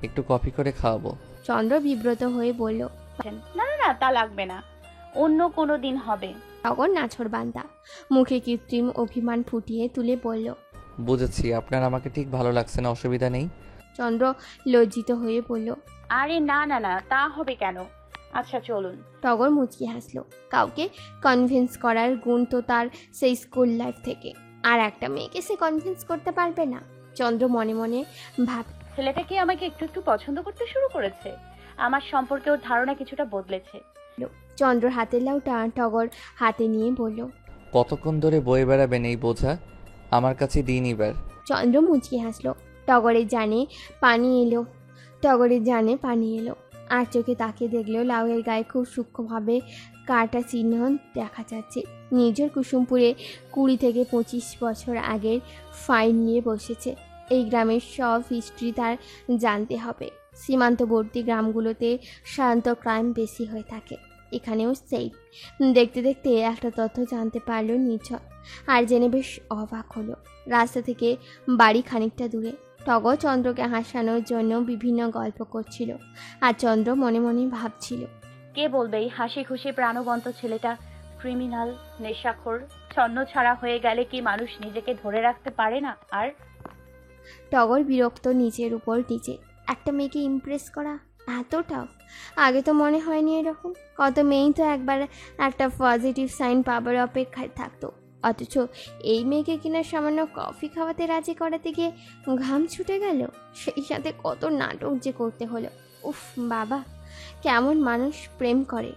একটু কফি করে খাওয়াবো। চন্দ্র বিব্রত হয়ে বলল, না না না, তা লাগবে না, অন্য কোনো দিন হবে। টগর নাছর বান্দা মুখে কৃত্রিম অভিমান ফুটিয়ে তুলে বলল, বুঝেছি, আপনার আমাকে ঠিক ভালো লাগছে না, অসুবিধা নেই। চন্দ্র লজ্জিত হয়ে বলল, আরে না না না, তা হবে কেন? আচ্ছা চলুন। টগর মুচকি হাসলো। কাউকে কনভিন্স করার গুণ তো তার সেই স্কুল লাইফ থেকে। আর একটা মেয়েকে সে কনভিন্স করতে পারবে না। চন্দ্র মনে মনে ভাব, ছেলেটা কি আমাকে একটু একটু পছন্দ করতে শুরু করেছে? আমার সম্পর্কে ওর ধারণা কিছুটা বদলেছে। চন্দ্রর হাতের লাউটা টগর হাতে নিয়ে বলল, কতক্ষণ ধরে বয়ে বেড়াবেন এই বোঝা? আমার কাছে দিন এবার। চন্দ্র মুচকি হাসলো। টগরের জানে পানি এলো। আর চোখে তাকিয়ে দেখলো লাউয়ের গায়ে খুব সূক্ষ্মভাবে কাটা চিহ্ন দেখা যাচ্ছে। নিজের কুসুমপুরে 20 থেকে 25 বছর আগের ফাইল নিয়ে বসেছে। এই গ্রামের সব হিস্ট্রি তার জানতে হবে। সীমান্তবর্তী গ্রামগুলোতে সাধারণত ক্রাইম বেশি হয়ে থাকে, এখানেও সেই। দেখতে দেখতে একটা তথ্য জানতে পারলো নির্ঝর। আর জেনে বেশ অবাক হলো। রাস্তা থেকে বাড়ি খানিকটা দূরে। টগর চন্দ্রকে হাসানোর জন্য বিভিন্ন গল্প করছিল, আর চন্দ্র মনে মনে ভাবছিল, কে বলবে এই হাসি খুশি প্রাণবন্ত ছেলেটা ক্রিমিনাল, নেশাখোর, ছন্ন ছাড়া হয়ে গেলে কি মানুষ নিজেকে ধরে রাখতে পারে না? আর টগর বিরক্ত নিজের উপর নিজে। একটা মেয়েকে ইমপ্রেস করা এত টাফ। আগে তো মনে হয়নি এরকম। কত মেয়েই তো একবার একটা পজিটিভ সাইন পাবার অপেক্ষায় থাকতো, অথচ এই মেয়েকে কিনা সামান্য কফি খাওয়াতে রাজি করাতে গিয়ে ঘাম ছুটে গেল। সেই সাথে কত নাটক যে করতে হলো। উফ বাবা, কেমন মানুষ প্রেম করে!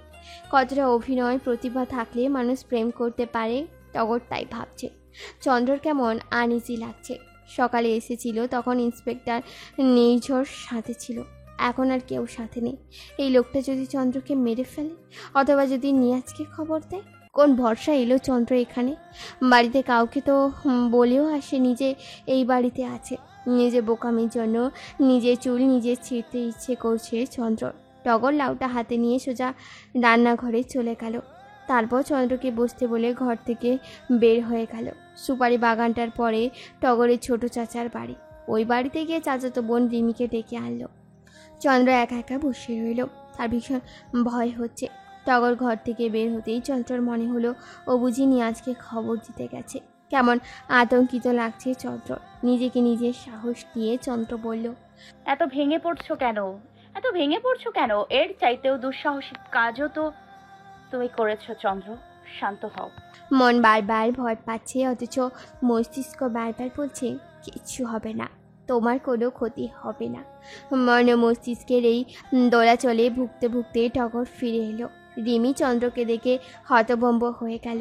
কতটা অভিনয় প্রতিভা থাকলে মানুষ প্রেম করতে পারে। টগর তাই ভাবছে। চন্দ্রর কেমন আনইজি লাগছে। সকালে এসেছিল তখন ইন্সপেক্টর নির্ঝর সাথে ছিল, এখন আর কেউ সাথে নেই। এই লোকটা যদি চন্দ্রকে মেরে ফেলে অথবা যদি নিয়াজকে খবর দেয়, কোন ভরসা এলো চন্দ্র এখানে? বাড়িতে কাউকে তো বলেও আসে নিজে এই বাড়িতে আছে। নিজে বোকামির জন্য নিজের চুল নিজে ছিঁড়তে ইচ্ছে করছে চন্দ্র। টগর লাউটা হাতে নিয়ে সোজা রান্নাঘরে চলে গেল। তারপর চন্দ্রকে বসতে বলে ঘর থেকে বের হয়ে গেল। সুপারি বাগানটার পরে টগরের ছোট চাচার বাড়ি। ওই বাড়িতে গিয়ে চাচাতো বোন রিমিকে ডেকে আনলো। চন্দ্র একা একা বসে রইল, তার ভীষণ ভয় হচ্ছে। টগর ঘর থেকে বের হতেই চন্দ্রর মনে হলো ও বুঝি নিয়াজকে খবর দিতে গেছে। কেমন আতঙ্কিত লাগছে চন্দ্র। নিজেকে নিজের সাহস দিয়ে চন্দ্র বলল, এত ভেঙে পড়ছো কেন? এত ভেঙে পড়ছো কেন? এর চাইতেও দুঃসাহসিক কাজও তো তুমি করেছো চন্দ্র। শান্ত হও। মন বারবার ভয় পাচ্ছে, অথচ মস্তিষ্ক বারবার বলছে কিচ্ছু হবে না, তোমার কোনো ক্ষতি হবে না। মন ও মস্তিষ্কের এই দোলাচলে ভুগতে ভুগতে টগর ফিরে এলো। রিমি চন্দ্রকে দেখে হতভম্ব হয়ে গেল।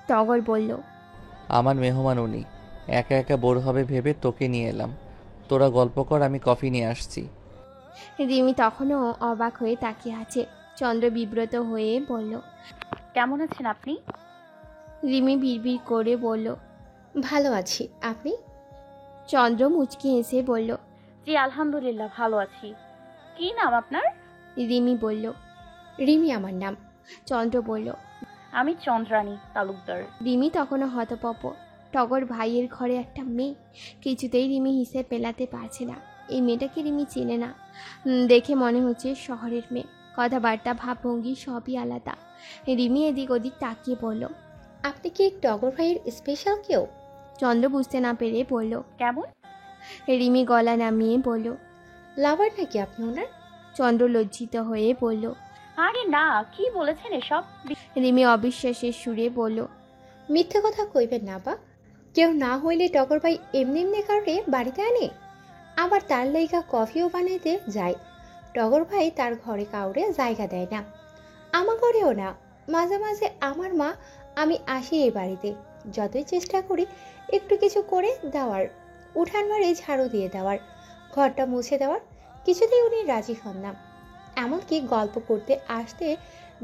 টগর বলল, আমার মেহমান উনি, একা একা বোর হবে ভেবে তোকে নিয়ে এলাম। তোরা গল্প কর, আমি কফি নিয়ে আসছি। রিমি তখনও অবাক হয়ে তাকিয়ে আছে। চন্দ্র বিব্রত হয়ে বলল, কেমন আছেন আপনি? রিমি বিড়বিড় করে বলল, ভালো আছি, আপনি? চন্দ্র মুচকি হেসে বলল, জি আলহামদুলিল্লাহ ভালো আছি। কি নাম আপনার? রিমি বলল, রিমি আমার নাম। চন্দ্র বলল, আমি চন্দ্রানী তালুকদার। রিমি তখনও হতপপ। টগর ভাইয়ের ঘরে একটা মেয়ে, কিছুতেই রিমি হিসেব মেলাতে পারছে না। এই মেয়েটাকে রিমি চেনে না। দেখে মনে হচ্ছে শহরের মেয়ে, কথাবার্তা ভাবভঙ্গি সবই আলাদা। রিমি এদিক ওদিক তাকিয়ে বলল, আপনি কি টগর ভাইয়ের স্পেশাল কেউ? চন্দ্র বুঝতে না পেরে বলল, কেমন? রিমি গলা নামিয়ে বলল, লাভার নাকি আপনি ওনার? চন্দ্র লজ্জিত হয়ে বলল, আরে না, কি বলেছেন এসব? রিমি অবিশ্বাসের সুরে বলল, মিথ্যে কথা কইবেন না বা। কেউ না হইলে টগর ভাই এমনি এমনি কাউরে বাড়িতে আনে, আবার তার লাইগা কফিও বানাইতে যায়। টগর ভাই তার ঘরে কাউরে জায়গা দেয় না, আমার ঘরেও না। মাঝে মাঝে আমার মা আমি আসি এই বাড়িতে, যতই চেষ্টা করি একটু কিছু করে দেওয়ার, উঠান বাড়ি ঝাড়ু দিয়ে দেওয়ার, ঘরটা মুছে দেওয়ার, কিছুতেই উনি রাজি হন না। এমনকি গল্প করতে আসতে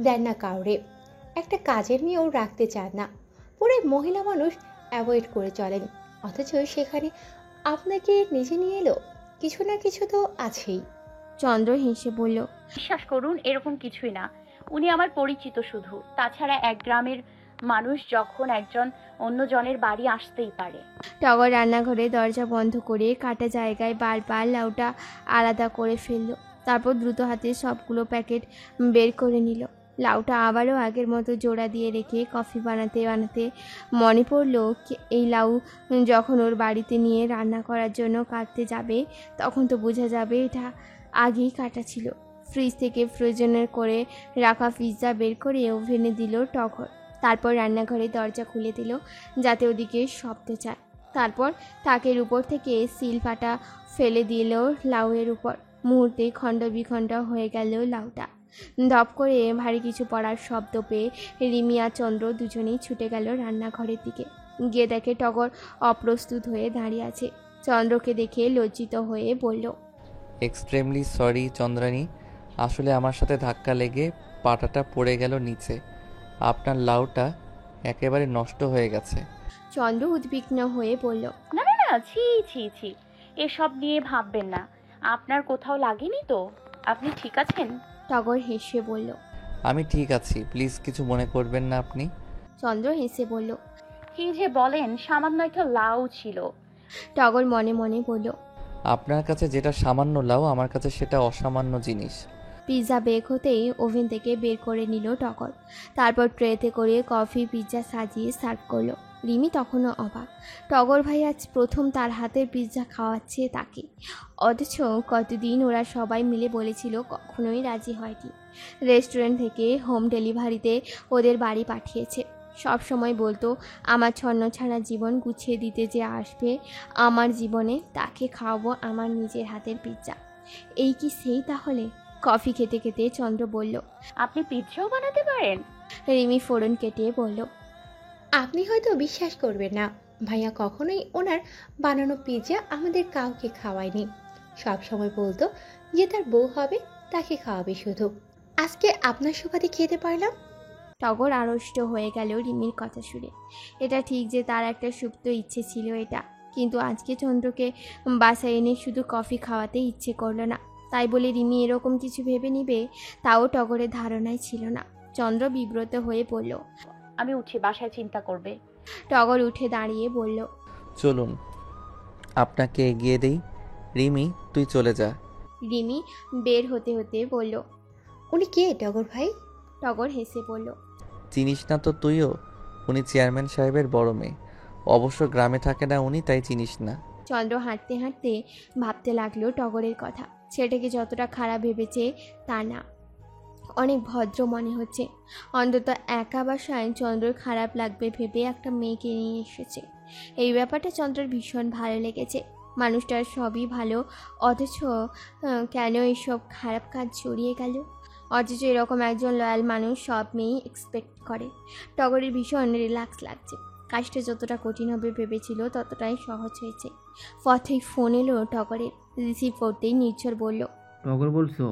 দেন না কাউরে, একটা কাজের মেয়েও রাখতে চান না। পুরো মহিলা মানুষ অ্যাভয়েড করে চলেন, অথচ সেখানে আপনাকে নিজে নিয়ে এলো। কিছু না কিছু তো আছেই। চন্দ্র হেসে বলল, বিশ্বাস করুন এরকম কিছুই না। উনি আমার পরিচিত শুধু। তাছাড়া এক গ্রামের মানুষ যখন একজন অন্যজনের বাড়ি আসতেই পারে। টগর রান্নাঘরে দরজা বন্ধ করে কাটা জায়গায় বারবার লাউটা আলাদা করে ফেললো। তারপর দ্রুত হাতে সবগুলো প্যাকেট বের করে নিল। লাউটা আবারও আগের মতো জোড়া দিয়ে রেখে কফি বানাতে বানাতে মনে পড়লো এই লাউ যখন ওর বাড়িতে নিয়ে রান্না করার জন্য কাটতে যাবে তখন তো বোঝা যাবে এটা আগেই কাটা ছিল। ফ্রিজ থেকে ফ্রোজেনের করে রাখা পিৎজা বের করে ওভেনে দিল টগর। তারপর রান্নাঘরে দরজা খুলে দিল যাতে ওদিকে শব্দ যায়। তারপর তাকের উপর থেকে সিল ফাটা ফেলে দিল লাউয়ের উপর। মুহূর্তে খণ্ড বিখণ্ড হয়ে গেল লাউটা। ধপ করে ভারী কিছু পড়ার শব্দ পেয়ে রিমি আর চন্দ্র দুজনেই ছুটে গেল রান্নাঘরের দিকে। গিয়ে দেখে টগর অপ্রস্তুত হয়ে দাঁড়িয়ে আছে। চন্দ্রকে দেখে লজ্জিত হয়ে বলল, এক্সট্রিমলি সরি চন্দ্রানী, আসলে আমার সাথে ধাক্কা লেগে পাটাটা পড়ে গেল নিচে। আপনার লাউটা একেবারে নষ্ট হয়ে গেছে। চন্দ্র উদ্বিগ্ন হয়ে বলল, না না না, ছি ছি ছি, এসব নিয়ে ভাববেন না। আপনার কোথাও লাগেনি তো? আপনি ঠিক আছেন? টগর হেসে বলল, আমি ঠিক আছি, প্লিজ কিছু মনে করবেন না আপনি। চন্দ্র হেসে বলল, কি যে বলেন, সামান্য একটা লাউ ছিল। টগর মনে মনে বলল, আপনার কাছে যেটা সামান্য লাউ আমার কাছে সেটা অসামান্য জিনিস। পিৎজা বেক হতেই ওভেন থেকে বের করে নিল টগর। তারপর ট্রেতে করে কফি পিৎজা সাজিয়ে সার্ভ করলো। রিমি তখনও অবাক। টগর ভাই আজ প্রথম তার হাতের পিৎজা খাওয়াচ্ছে তাকে, অথচ কতদিন ওরা সবাই মিলে বলেছিল কখনোই রাজি হয়নি। রেস্টুরেন্ট থেকে হোম ডেলিভারিতে ওদের বাড়ি পাঠিয়েছে। সব সময় বলতো আমার ছন্নছাড়া জীবন গুছিয়ে দিতে যে আসবে আমার জীবনে তাকে খাওয়াবো আমার নিজের হাতের পিৎজা। এই কি সেই তাহলে? কফি খেতে খেতে চন্দ্র বলল, আপনি পিৎজাও বানাতে পারেন? রিমি ফোড়ন কেটে বলল, আপনি হয়তো বিশ্বাস করবেন না, ভাইয়া কখনোই ওনার বানানো পিৎজা আমাদের কাউকে খাওয়ায়নি। সব সময় বলতো যে তার বউ হবে তাকে খাওয়াবে শুধু। আজকে আপনার সুবাদে খেতে পারলাম। টগর আড়ষ্ট হয়ে গেল রিমির কথা শুনে। এটা ঠিক যে তার একটা সুপ্ত ইচ্ছে ছিল এটা, কিন্তু আজকে চন্দ্রকে বাসায় এনে শুধু কফি খাওয়াতে ইচ্ছে করলো না। তাই বলে রিমি এরকম কিছু ভেবে নিবে তাও টগরের ধারণায় ছিল না। চন্দ্র বিব্রত হয়ে বলল, আমি উঠি, বাসায় চিন্তা করবে। টগর উঠে দাঁড়িয়ে বলল, চলুন আপনাকে এগিয়ে দেই। রিমি তুই চলে যা। রিমি বের হতে হতে বলল, উনি কে টগর ভাই? টগর হেসে বলল, চিনিস না তো তুইও? উনি চেয়ারম্যান সাহেবের বড় মেয়ে। অবশ্য গ্রামে থাকে না উনি, তাই চিনিস না। চন্দ্র হাঁটতে হাঁটতে ভাবতে লাগলো টগরের কথা। ছেলেটাকে যতটা খারাপ ভেবেছে তা না, অনেক ভদ্র মনে হচ্ছে। অন্তত একা বাসায় চন্দ্রর খারাপ লাগবে ভেবে একটা মেয়েকে নিয়ে এসেছে। এই ব্যাপারটা চন্দ্রর ভীষণ ভালো লেগেছে। মানুষটার সবই ভালো, অথচ কেন এইসব খারাপ কাজ জড়িয়ে গেল? অথচ এরকম একজন লয়াল মানুষ সব মেয়েই এক্সপেক্ট করে। টগরের ভীষণ রিল্যাক্স লাগছে। কাজটা যতটা কঠিন হবে ভেবেছিল ততটাই সহজ হয়েছে। পথেই ফোন এলো টগরের। রিসিভ করতেই নির্ঝর বলল, টগর বলছো?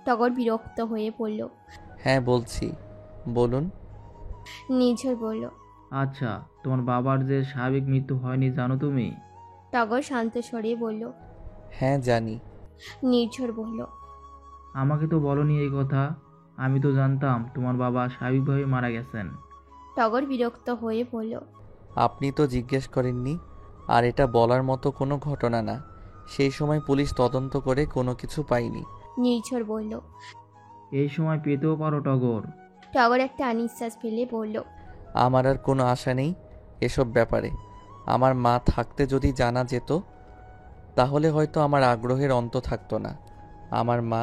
টগর বিরক্ত হয়ে পড়ল। হ্যাঁ বলছি, বলুন। নির্ঝর বলল, আচ্ছা, তোমার বাবার যে স্বাভাবিক মৃত্যু হয়নি জানো তুমি? টগর শান্ত স্বরে বলল। হ্যাঁ জানি। নির্ঝর বলল, আমাকে তো বলনি এই কথা। আমি তো জানতাম তোমার বাবা স্বাভাবিকভাবে মারা গেছেন। টগর বিরক্ত হয়ে বলল, আপনি তো জিজ্ঞেস করেননি। আর এটা বলার মতো কোনো ঘটনা না। সেই সময় পুলিশ তদন্ত করে কোনো কিছু পায়নি। নির্ঝর বলল। এই সময় পেতেও পারো টগর। টগর একটা নিঃশ্বাস ফেলে বলল, আমার আর কোনো আশা নেই এসব ব্যাপারে। আমার মা থাকতে যদি জানা যেত তাহলে হয়তো আমার আগ্রহের অন্ত থাকতো না। আমার মা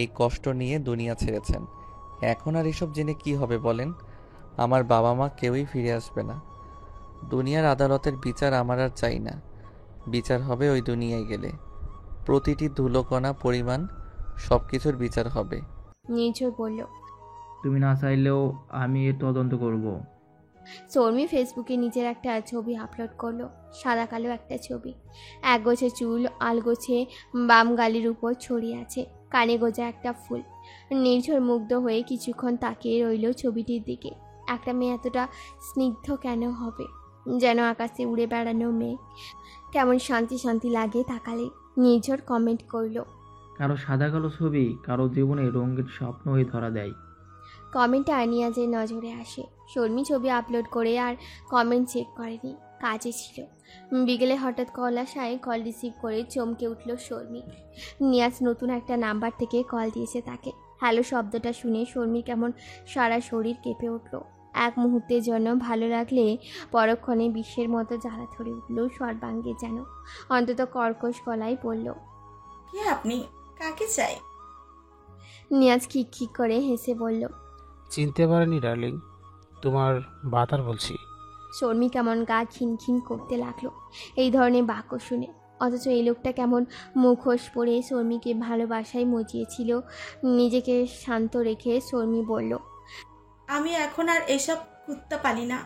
এই কষ্ট নিয়ে দুনিয়া ছেড়েছেন। এখন আর এসব জেনে কি হবে বলেন? আমার বাবা মা কেউই ফিরে আসবে না। দুনিয়ার আদালতের বিচার আমার আর চাই না। বিচার হবে ওই দুনিয়ায় গেলে। প্রতিটি ধুলোকণা পরিমাণ সব কিছুর বিচার হবে। নির্ঝর বলল। তুমি না চাইলেও আমি এর তদন্ত করব। শর্মি ফেসবুকে নিজের একটা ছবি আপলোড করলো। সাদা কালো একটা ছবি। একগোছে চুল আলগোছে বাম গালির উপর ছড়িয়ে আছে, কানে গোজা একটা ফুল। নির্ঝর মুগ্ধ হয়ে কিছুক্ষণ তাকিয়ে রইল ছবিটির দিকে। একটা মেয়ে এতটা স্নিগ্ধ কেন হবে? যেন আকাশে উড়ে বেড়ানো মেয়ে। কেমন শান্তি শান্তি লাগে তাকালে। নির্ঝর কমেন্ট করলো, কারো সাদা কালো ছবি কারো জীবনে রঙের স্বপ্ন হয়ে ধরা দেয়। কমেন্টটা নিয়াজের নজরে আসে। শর্মি ছবি আপলোড করে আর কমেন্ট চেক করেনি, কাজে ছিল। বিকেলে হঠাৎ কল আসায় কল রিসিভ করে চমকে উঠল শর্মি। নিয়াজ নতুন একটা নাম্বার থেকে কল দিয়েছে তাকে। হ্যালো শব্দটা শুনে শর্মির কেমন সারা শরীর কেঁপে উঠল। এক মুহূর্তের জন্য ভালো লাগলে পরক্ষণে বিশ্বের মতো জ্বালা ধরে উঠল সর্বাঙ্গে যেন। অন্তত কর্কশ গলায় বলল, কে আপনি? কাকে চাই? নিয়াজ খিক করে হেসে বলল, চিনতে পারেনি ডার্লিং, তোমার বাতার বলছি। শর্মি কেমন গা খিনখিন করতে লাগলো এই ধরনের বাক্য শুনে। অথচ এই লোকটা কেমন মুখোশ পরে শর্মিকে ভালোবাসায় মজিয়েছিল। নিজেকে শান্ত রেখে শর্মি বলল, আমি এখন আর এসব কুত্তা পালি না।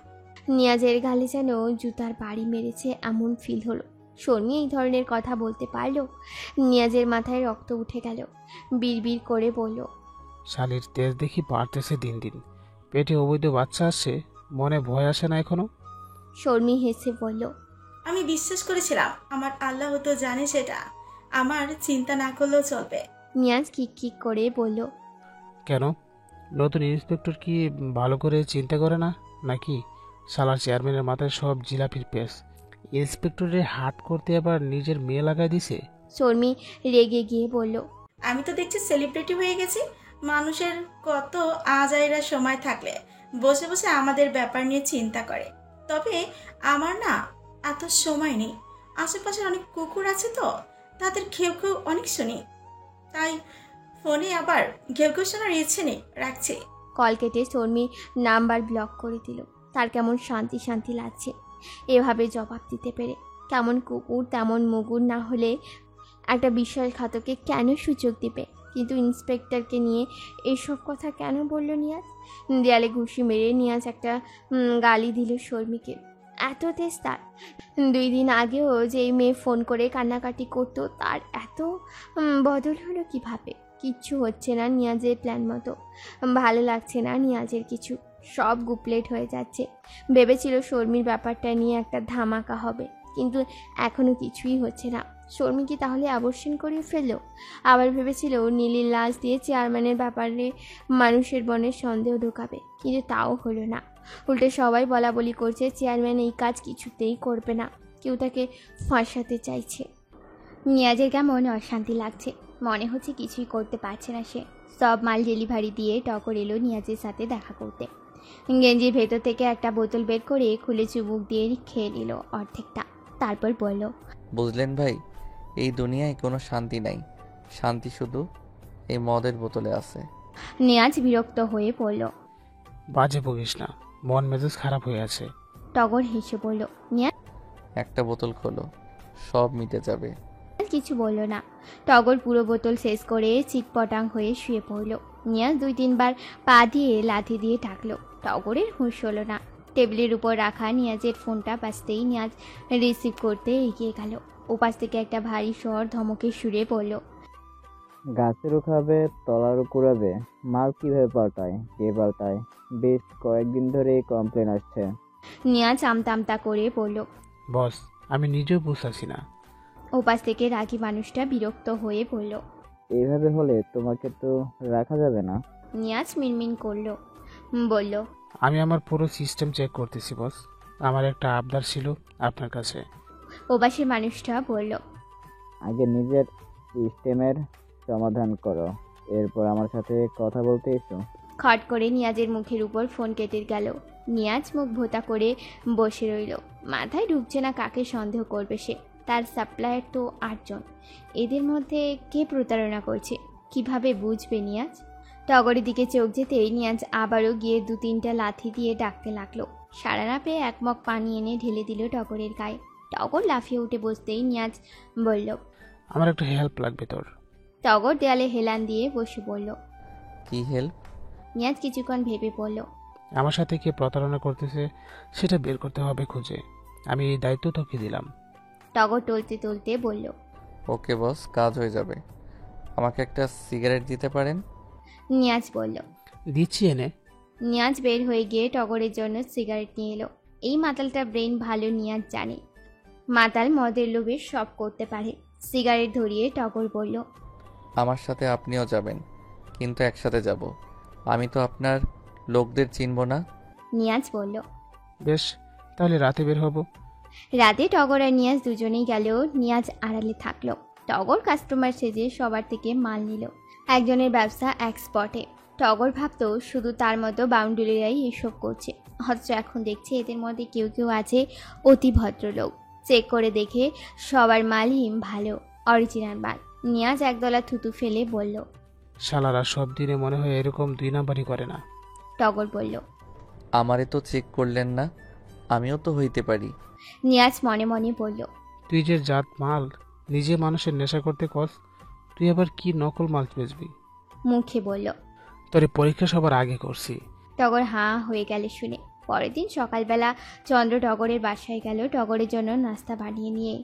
নিয়াজের গালে যেন জুতার বাড়ি মেরেছে এমন ফিল হলো। শর্মি এই ধরনের কথা বলতে পারলো? নিয়াজের মাথায় রক্ত উঠে গেল। বিড়বিড় করে বলল, শালির তেজ দেখি বাড়তেছে দিন দিন। পেটে অবৈধ বাচ্চা আসছে, মনে ভয় আসে না এখনো? শর্মি হেসে বলল, আমি বিশ্বাস করেছিলাম আমার আল্লাহ তো জানে সেটা। আমার চিন্তা না করলেও চলবে। নিয়াজ খিক করে বলল, কেন? নতুন ইন্সপেক্টর কি ভালো করে চিন্তা করে না নাকি? শালার চেয়ারম্যানের মাথায় সব জিলাপির পেস। ইন্সপেক্টরের হাত করতে আবার নিজের মেয়ে লাগাই দিছে। শর্মি রেগে গিয়ে বলল, আমি তো দেখছি সেলিব্রিটি হয়ে গেছি। মানুষের কত আজাইরা সময় থাকলে বসে বসে আমাদের ব্যাপার নিয়ে চিন্তা করে। তবে আমার না এত সময় নেই। আশেপাশে অনেক কুকুর আছে তো, তাদের ঘেউ ঘেউ অনেক শুনি। তাই ফোনে আবার ঘেউ ঘেউ শোনার ইচ্ছে নেই, রাখছি। কল কেটে শর্মি নাম্বার ব্লক করে দিল। তার কেমন শান্তি শান্তি লাগছে এভাবে জবাব দিতে পেরে। কেমন কুকুর তেমন মুগুর না হলে একটা বিশ্বাসঘাতকে কেন সুযোগ দিবে? কিন্তু ইন্সপেক্টরকে নিয়ে এসব কথা কেন বলল নিয়াজ? দেয়ালে ঘুষি মেরে নিয়াজ একটা গালি দিল শর্মিকে। এত তেজ তার। 2 দিন আগেও যেই মেয়ে ফোন করে কান্নাকাটি করতো, তার এত বদল হলো কিভাবে? কিচ্ছু হচ্ছে না নিয়াজের প্ল্যান মতো। ভালো লাগছে না নিয়াজের কিছু, সব গুপলেট হয়ে যাচ্ছে। ভেবেছিল শর্মির ব্যাপারটা নিয়ে একটা ধামাকা হবে, কিন্তু এখনও কিছুই হচ্ছে না। শর্মি কি তাহলে অ্যাবর্শন করিয়ে ফেললো? আবার ভেবেছিল নীলির লাশ দিয়ে চেয়ারম্যানের ব্যাপারে মানুষের মনে সন্দেহ ঢোকাবে, কিন্তু তাও হলো না। উল্টে সবাই বলা বলি করছে চেয়ারম্যান এই কাজ কিছুতেই করবে না, কেউ তাকে ফাঁসাতে চাইছে। নিয়াজের কেমন অশান্তি লাগছে, মনে হচ্ছে কিছুই করতে পারছে না সে। সব মাল ডেলিভারি দিয়ে টগর এলো নিয়াজের সাথে দেখা করতে। গেঞ্জির ভেতর থেকে একটা বোতল বের করে খুলে চুমুক দিয়ে খেয়ে নিল অর্ধেকটা, তারপর বলল, বুঝলেন ভাই, এই দুনিয়ায় কোনো শান্তি নাই, শান্তি শুধু এই মদের বোতলে আছে। নিয়াজ বিরক্ত হয়ে পড়ল। বাজে বকিস না, মন মেজাজ খারাপ হয়ে আছে। টগর হেসে বলল। নিয়াজ একটা বোতল খোলো, সব মিটে যাবে। কিছু বলল না। টগর পুরো বোতল শেষ করে চিটপটাং হয়ে শুয়ে পড়ল। নিয়াজ 2-3 বার পা দিয়ে লাথি দিয়ে ডাকলো, টগরের হুঁশ হলো না। টেবিলের উপর রাখা নিয়াজের ফোনটা বাজতেই নিয়াজ রিসিভ করতে এগিয়ে গেল। ওপাশ থেকে একটা ভারী স্বর ধমকের সুরে বলল, গাছেরও খাবে, তলারও কুড়াবে। মাল কিভাবে পাল্টায়, কে পাল্টায়? বেশ কয়েকদিন ধরে কমপ্লেন আসছে। নিয়াজ আমতা করে বলল। বস, আমি নিজেও বুঝতেছি না। ওপাশ থেকে রাগী মানুষটা বিরক্ত হয়ে বলল, এইভাবে হলে তোমাকে তো রাখা যাবে না। নিয়াজ মিনমিন করলো, বলল, আমি আমার পুরো সিস্টেম চেক করতেছি বস, আমার একটা আবদার ছিল আপনার কাছে। ওপাশের মানুষটা বলল, আগে নিজের সিস্টেমের সমাধান করো, এরপর আমার সাথে কথা বলতে এসো। খট করে নিয়াজের মুখের উপর ফোন কেটে গেল। নিয়াজ মুখ ভোতা করে বসে রইল। মাথায় ঢুকছে না কাকে সন্দেহ করবে সে। তার সাপ্লায়ার তো 8 জন, এদের মধ্যে কে প্রতারণা করছে কিভাবে বুঝবে নিয়াজ? টগরের দিকে চোখ যেতেই নিয়াজ আবারও গিয়ে 2-3টা লাথি দিয়ে ডাকতে লাগলো। সাড়া না পেয়ে এক মগ পানি এনে ঢেলে দিল টগরের গায়ে। টগর লাফিয়ে উঠে বসতেই নিয়াজ বলল, আমার একটা হেল্প লাগবে তোর। টগর দেয়ালে হেলান দিয়ে বসে বলল, কি হেল্প? নিয়াজ কিছুক্ষণ ভেবে বলল, আমার সাথে কে প্রতারণা করতেছে সেটা বের করতে হবে খুঁজে, আমি এই দায়িত্ব তোকে দিলাম। টগর টলতে টলতে বলল, ওকে বস, কাজ হয়ে যাবে। আমাকে একটা সিগারেট দিতে পারেন? নিয়াজ বলল, দিচ্ছি এনে। নিয়াজ বের হয়ে গিয়ে টগরের জন্য সিগারেট নিয়ে এলো। এই মাতালটা ব্রেন ভালো নিয়াজ জানে, মাতাল মদের লোভে সব করতে পারে। সিগারেট ধরিয়ে টগর বলল, আমার সাথে আপনিও যাবেন, কিন্তু একসাথে যাব। আমি তো আপনার লোকদের চিনব না। নিয়াজ বলল, বেশ, তাহলে রাতে বের হব। রাতে টগর আর নিয়াজ দুজনেই গেল। নিয়াজ আড়ালে থাকলো। টগর কাস্টমার সেজে সবার থেকে মাল নিল। একজনের ব্যবসা এক স্পটে। টগর ভাবতো শুধু তার মতো বাউন্ডুলিরাই এসব করছে, অথচ এখন দেখছে এদের মধ্যে কেউ কেউ আছে অতি ভদ্রলোক। চেক করে দেখে সবার মালই ভালো, অরিজিনাল মাল। নিয়াজ একদলা থুতু ফেলে বলল, শালারা সব দিনে মনে হয় এরকম 2 নাম্বারই করে না। টগর বলল, আমারে তো চেক করলেন না, আমিও তো হইতে পারি। নিয়াজ মনে মনে বলল, তুই যে জাত মাল নিজে মানুষের নেশা করতে কস, তুই আবার কি নকল মাল বেচবি? মুখে বলল, তোর পরীক্ষা সবার আগে করছি। টগর হাঁ হয়ে গেল শুনে। পরের দিন সকালবেলা চন্দ্র টগরের বাসায় গেল টগরের জন্য নাস্তা বানিয়ে নিয়ে।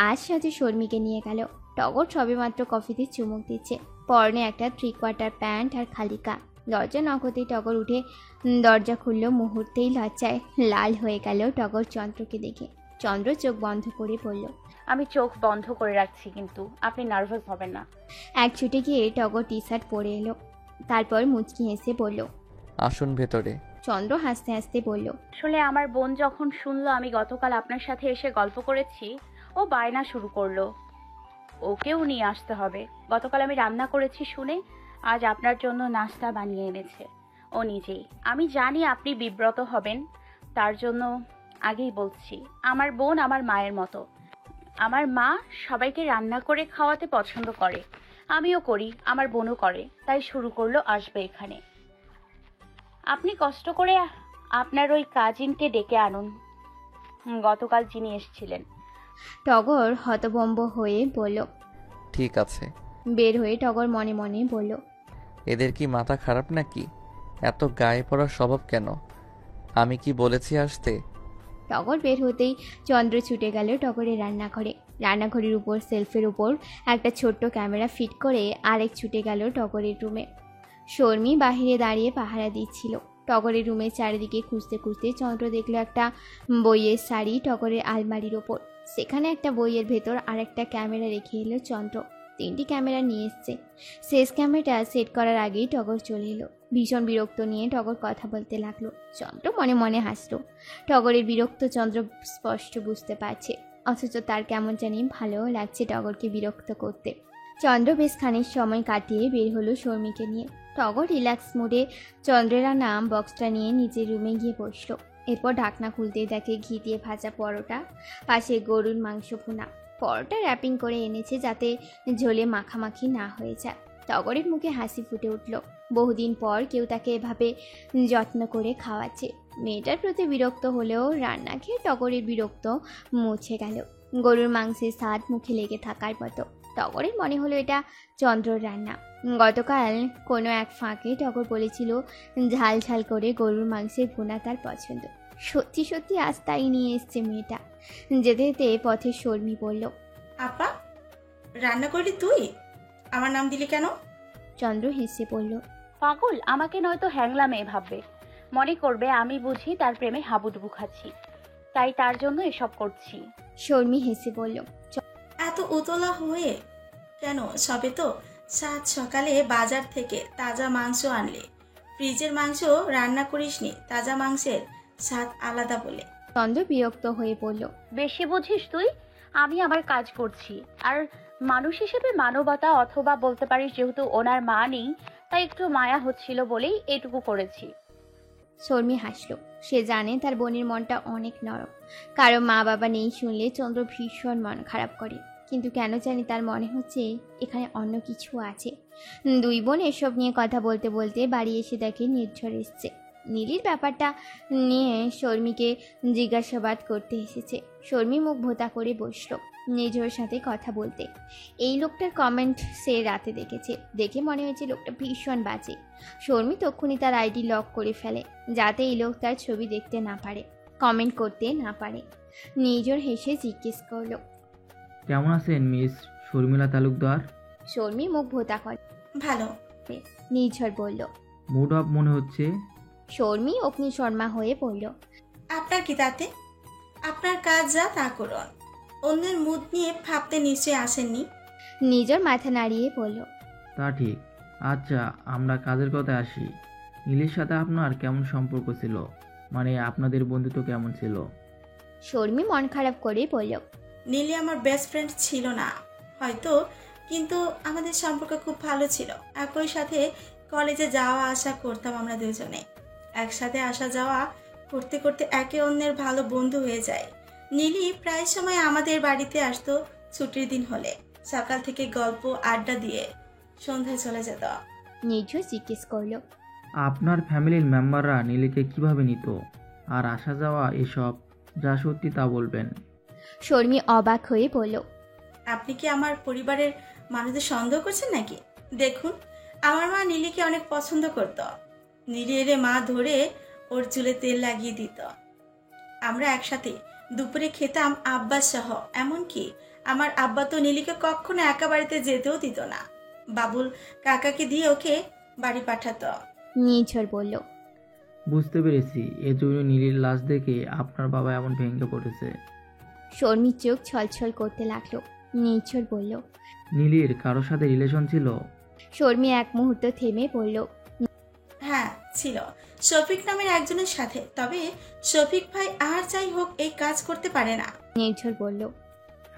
আজ সাথে শর্মিকে নিয়ে গেল। টগর সবেমাত্র কফিতে চুমুক দিচ্ছে, পরনে একটা 3/4 প্যান্ট আর খালিকা। দরজা নক হতেই টগর উঠে দরজা খুলল। মুহূর্তেই লজ্জায় লাল হয়ে গেল টগর চন্দ্রকে দেখে। চন্দ্র চোখ বন্ধ করে বলল, আমি চোখ বন্ধ করে রাখছি, কিন্তু আপনি নার্ভাস হবেন না। এক ছুটে গিয়ে টগর টি-শার্ট পরে এলো। তারপর মুচকি হেসে বলল, আসুন ভেতরে। চন্দ্র হাসতে হাসতে বলল, আসলে আমার বোন যখন শুনলো আমি গতকাল আপনার সাথে এসে গল্প করেছি, ও বায়না শুরু করলো ওকেও নিয়ে আসতে হবে। গতকাল আমি রান্না করেছি শুনে আজ আপনার জন্য নাস্তা বানিয়ে এনেছে ও নিজেই। আমি জানি আপনি বিব্রত হবেন, তার জন্য আগেই বলছি, আমার বোন আমার মায়ের মতো। আমার মা সবাইকে রান্না করে খাওয়াতে পছন্দ করে, আমিও করি, আমার বোনও করে, তাই শুরু করলো আসবে এখানে। আপনি কষ্ট করে আপনার ওই কাজিনকে ডেকে আনুন, গতকাল যিনি এসেছিলেন। টগর হতভম্ব হয়ে বলল, ঠিক আছে। বের হয়ে টগর মনে মনে বলল, এদের কি মাথা খারাপ নাকি? এত গায়ে পড়ার স্বভাব কেন? আমি কি বলেছি আসতে? টগর বের হতেই চন্দ্র ছুটে গেল টগরের রান্নাঘরে। রান্নাঘরের উপর সেলফের উপর একটা ছোট্ট ক্যামেরা ফিট করে আরেক ছুটে গেল টগরের রুমে। শর্মি বাহিরে দাঁড়িয়ে পাহারা দিচ্ছিল। টগরের রুমের চারিদিকে খুঁজতে খুঁজতে চন্দ্র দেখলো একটা বইয়ের শাড়ি টগরের আলমারির ওপর। সেখানে একটা বইয়ের ভেতর আর একটা ক্যামেরা রেখে এলো চন্দ্র। 3টি ক্যামেরা নিয়ে এসছে। শেষ ক্যামেরাটা সেট করার আগেই টগর চলে এলো। ভীষণ বিরক্ত নিয়ে টগর কথা বলতে লাগলো। চন্দ্র মনে মনে হাসলো। টগরের বিরক্ত চন্দ্র স্পষ্ট বুঝতে পারছে, অথচ তার কেমন জানি ভালোও লাগছে টগরকে বিরক্ত করতে। চন্দ্র বেশ খানিক সময় কাটিয়ে বের হলো শর্মিকে নিয়ে। টগর রিল্যাক্স মুডে চন্দ্রের নাম বক্সটা নিয়ে নিজের রুমে গিয়ে বসলো। এরপর ঢাকনা খুলতেই দেখে ঘি দিয়ে ভাজা পরোটা, পাশে গরুর মাংস ভুনা। পরোটা র্যাপিং করে এনেছে যাতে ঝোলে মাখামাখি না হয়ে যায়। টগরের মুখে হাসি ফুটে উঠল। বহুদিন পর কেউ তাকে এভাবে যত্ন করে খাওয়াচ্ছে। মেয়েটার প্রতি বিরক্ত হলেও রান্না খেয়ে টগরের বিরক্ত মুছে গেল। গরুর মাংসের স্বাদ মুখে লেগে থাকার মতো। টগরের মনে হলো এটা চন্দ্রর রান্না। গতকাল কোনো এক ফাঁকে টগর বলেছিল ঝাল ঝাল করে গরুর মাংসের ভুনা তার পছন্দ। সত্যি সত্যি আজ তাই নিয়ে এসছে মেয়েটা। যেতে যেতে পথে শর্মি বলল, আপা, রান্না করলি তুই? আমার নাম দিলি কেন? চন্দ্র হেসে বলল, পাগল, আমাকে নয়তো হ্যাংলা মেয়ে ভাববে, মনে করবে আমি বুঝি তার প্রেমে হাবুডুবু খাচ্ছি, তাই তার জন্য এসব করছি। শর্মি হেসে বলল, এত উতলা হয়ে কেন? সবে তো সাত সকালে বাজার থেকে তাজা মাংস আনলে, ফ্রিজের মাংস রান্না করিসনি। তাজা মাংসের স্বাদ আলাদা বলে। চন্দ্র বিরক্ত হয়ে বলল, বেশি বুঝিস তুই? আমি আমার কাজ করছি, আর মানুষ হিসেবে মানবতা, অথবা বলতে পারিস যেহেতু ওনার মা নেই তাই একটু মায়া হচ্ছিল বলেই এটুকু করেছি। শর্মি হাসলো। সে জানে তার বোনের মনটা অনেক নরম। কারো মা বাবা নেই শুনলে চন্দ্র ভীষণ মন খারাপ করে, কিন্তু কেন জানি তার মনে হচ্ছে এখানে অন্য কিছু আছে। দুই বোন এসব নিয়ে কথা বলতে বলতে বাড়ি এসে দেখে নির্ঝর এসছে। নীলির ব্যাপারটা নিয়ে শর্মিকে জিজ্ঞাসাবাদ করতে এসেছে। শর্মি মুখ ভোতা করে বসলো নির্ঝরের সাথে কথা বলতে। এই লোকটার কমেন্ট সে রাতে দেখেছে, দেখে মনে হয়েছে লোকটা ভীষণ বাজে। শর্মি তক্ষুনি তার আইডি লক করে ফেলে, যাতে এই লোক তার ছবি দেখতে না পারে, কমেন্ট করতে না পারে। নির্ঝর হেসে জিজ্ঞেস করলো, কেমন আছেন মিস শর্মিলা তালুকদার? শর্মি মুখ ভোতা করে, ভালো। নির্ঝর বলল। মুড অফ মনে হচ্ছে। শর্মি অগ্নিশর্মা হয়ে বলল, আপনার কি তাতে? আপনার কাজ যা তা করুন। অন্যের মুড নিয়ে ভাবতে নিশ্চয়ই আসেননি। নির্ঝর মাথা নাড়িয়ে বলল, তা ঠিক। আচ্ছা, আমরা কাজের কথায় আসি। নীলের সাথে আপনার কেমন সম্পর্ক ছিল? মানে আপনাদের বন্ধুত্ব কেমন ছিল? শর্মি মন খারাপ করে বলল, নীলি আমার বেস্ট ফ্রেন্ড ছিল না হয়তো, কিন্তু আমাদের সম্পর্ক খুব ভালো ছিল। একই সাথে কলেজে যাওয়া আসা করতাম আমরা দুজনে। একসাথে আসা যাওয়া করতে করতে একে অন্যের ভালো বন্ধু হয়ে যায়। নীলি প্রায় সময় আমাদের বাড়িতে আসতো ছুটির দিন হলে। সকাল থেকে গল্প আড্ডা দিয়ে সন্ধ্যায় চলে যেত। নির্ঝর জিজ্ঞেস করলো, আপনার ফ্যামিলির মেম্বাররা নীলিকে কিভাবে নিত? আর আসা যাওয়া এসব যা সত্যি তা বলবেন। শর্মি অবাক হয়ে বলল, আপনি কি আমার পরিবারের মানুষদের সন্দেহ করছেন নাকি? দেখুন, আমার মা নীলিকে অনেক পছন্দ করত। নীলি এলে মা ধরে ওর চুলে তেল লাগিয়ে দিত। আমরা একসাথে দুপুরে খেতাম আব্বা সহ। এমনকি আমার আব্বা তো নীলিকে কখনো একা বাড়িতে যেতেও দিত না, বাবুল কাকাকে দিয়ে ওকে বাড়ি পাঠাতো। নির্ঝর বলল, বুঝতে পেরেছি, এজন্য নীলির লাশ দেখে আপনার বাবা এমন ভেঙে পড়েছে। শর্মির চোখ ছলছল করতে লাগলো। নির্ঝর বলল, নীলির কারোর সাথে রিলেশন ছিল? শর্মি এক মুহূর্ত থেমে বলল, হ্যাঁ ছিল, শফিক নামের একজনের সাথে। তবে শফিক ভাই আর যাই হোক এই কাজ করতে পারে না। নির্ঝর বলল।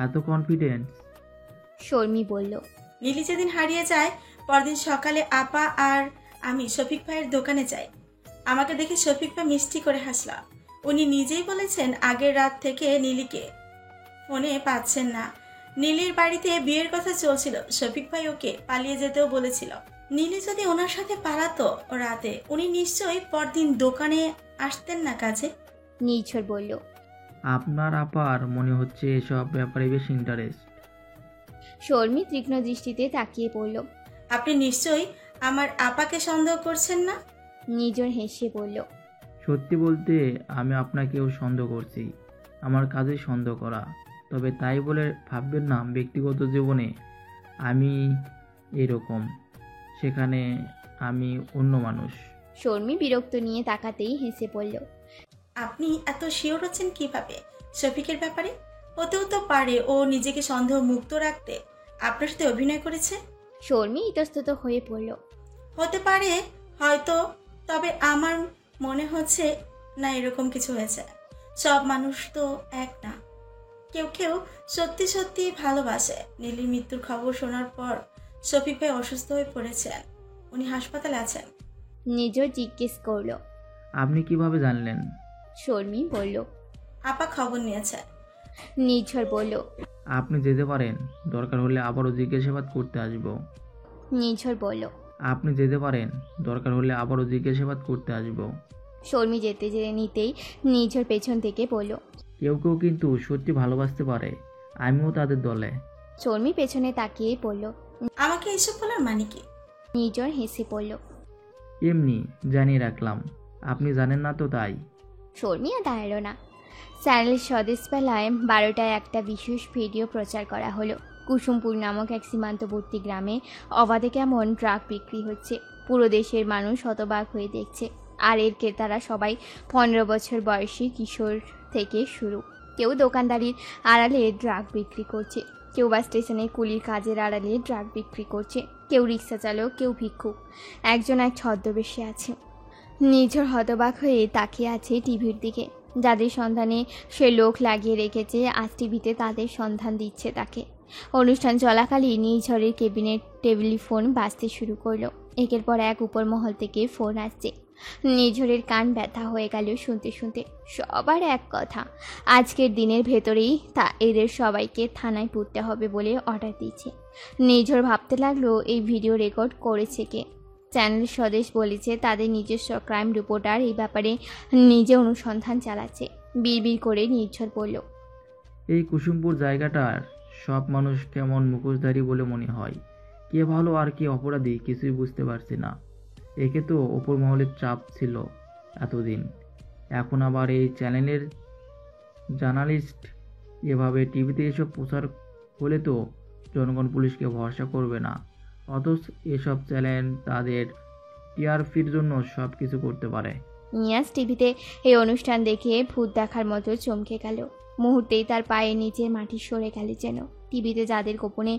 এত কনফিডেন্স? শর্মি বলল, নীলি যেদিন হারিয়ে যায় পরদিন সকালে আপা আর আমি শফিক ভাইয়ের দোকানে যাই। আমাকে দেখে শফিক ভাই মিষ্টি করে হাসল। উনি নিজেই বলেছেন আগের রাত থেকে নীলিকে ফোনে পাচ্ছেন না। নীলির বাড়িতে বিয়ের কথা চলছিল। শফিক ভাই ওকে পালিয়ে যেতেও বলেছিল। নীলি যদি ওনার সাথে পালাতো রাতে, উনি নিশ্চয়ই পরদিন দোকানে আসতেন না কাজে। নির্ঝর বলল, আপনার আপার মনে হচ্ছে এসব ব্যাপারে বেশ ইন্টারেস্ট। শর্মি তীক্ষ্ণ দৃষ্টিতে তাকিয়ে পড়ল, আপনি নিশ্চয়ই আমার আপাকে সন্দেহ করছেন না? নির্ঝর হেসে বলল, সত্যি বলতে আমি আপনাকেও সন্দেহ করছি, আমার কাজেই সন্দেহ করা। তবে তাই বলে ভাববেন না ব্যক্তিগত জীবনে আমি এরকম, সেখানে আমি অন্য মানুষ। শর্মী বিরক্ত নিয়ে তাকাতেই হেসে পড়ল। আপনি এত শিওর হচ্ছেন কিভাবে শফিকের ব্যাপারে? হতেও তো পারে ও নিজেকে সন্দেহ মুক্ত রাখতে আপনার সাথে অভিনয় করেছে। শর্মী ইতস্তত হয়ে পড়ল। হতে পারে হয়তো, তবে আমার মনে হচ্ছে না এরকম কিছু হয়েছে। সব মানুষ তো এক না, কেউ কেউ সত্যি সত্যি ভালোবাসে। নীলির মৃত্যুর খবর শোনার পর শফিক ভাই অসুস্থ হয়ে পড়েছেন, উনি হাসপাতালে আছেন। নির্ঝর জিজ্ঞেস করল। আপনি কিভাবে জানলেন? শর্মী বলল। আপা খবর নিয়েছে। নির্ঝর বলল। আপনি যেতে পারেন, দরকার হলে আবারও জিজ্ঞাসাবাদ করতে আসব। নির্ঝর বলল। আপনি যেতে পারেন, দরকার হলে আবারও জিজ্ঞাসাবাদ করতে আসব। শর্মী যেতে নিতেই নির্ঝর পেছন থেকে বলল। কেউ কেউ কিন্তু সত্যি ভালোবাসতে পারে, আমিও তাদের দলে। শর্মী পেছনে তাকিয়ে পড়ল। আমাকে এইসব বলার মানে কি? নির্ঝর হেসে পড়ল। এমনি জানিয়ে রাখলাম, আপনি জানেন না তো তাই। শর্মী আর দাঁড়ালো না। চ্যানেলের সদস্যবেলায় 12টায় একটা বিশেষ ভিডিও প্রচার করা হলো। কুসুমপুর নামক এক সীমান্তবর্তী গ্রামে অবাধে কেমন ড্রাগ বিক্রি হচ্ছে। পুরো দেশের মানুষ হতবাক হয়ে দেখছে। আর এর ক্রেতারা সবাই 15 বছর বয়সী কিশোর থেকে শুরু। কেউ দোকানদারির আড়ালে ড্রাগ বিক্রি করছে, কেউ বা স্টেশনে কুলির কাজের আড়ালে ড্রাগ বিক্রি করছে, কেউ রিক্সা চালক, কেউ ভিক্ষুক, একজন এক ছদ্মবেশে আছে। নির্ঝর হতবাক হয়ে তাকিয়ে আছে টিভির দিকে। যাদের সন্ধানে সে লোক লাগিয়ে রেখেছে আজ টিভিতে তাদের সন্ধান দিচ্ছে তাকে। অনুষ্ঠান চলাকালীন নির্ঝরের কেবিনের টেলিফোন বাজতে শুরু করলো। একের পর এক উপর মহল থেকে ফোন আসছে। নির্ঝরের কান ব্যথা হয়ে গেল শুনতে শুনতে। সবার এক কথা, আজকের দিনের ভেতরেই তা এদের সবাইকে থানায় পুরতে হবে বলে অর্ডার দিচ্ছে। নির্ঝর ভাবতে লাগলো এই ভিডিও রেকর্ড করেছে কে। চ্যানেল সদস্য বলেছে তাদের নিজস্ব ক্রাইম রিপোর্টার এই ব্যাপারে নিজে অনুসন্ধান চালাচ্ছে। বিড়বিড় করে নির্ঝর বলল। এই কুসুমপুর জায়গাটার সব মানুষ কেমন মুখোশধারী বলে মনে হয়। কে ভালো আর কে অপরাধী কিছুই বুঝতে পারছি না। একে তো ওপর মহলের চাপ ছিল এতদিন, এখন আবার এই চ্যানেলের জার্নালিস্ট এভাবে টিভিতে এসব প্রচার হলে তো জনগণ পুলিশকে ভরসা করবে না। অথচ এসব চ্যানেল তাদের টিআরপির জন্য সব কিছু করতে পারে। নিয়াজ টিভিতে এই অনুষ্ঠান দেখে ভূত দেখার মতো চমকে গেল। মুহূর্তেই তার পায়ের নিচে মাটি সরে গেল যেন। টিভিতে যাদের গোপনে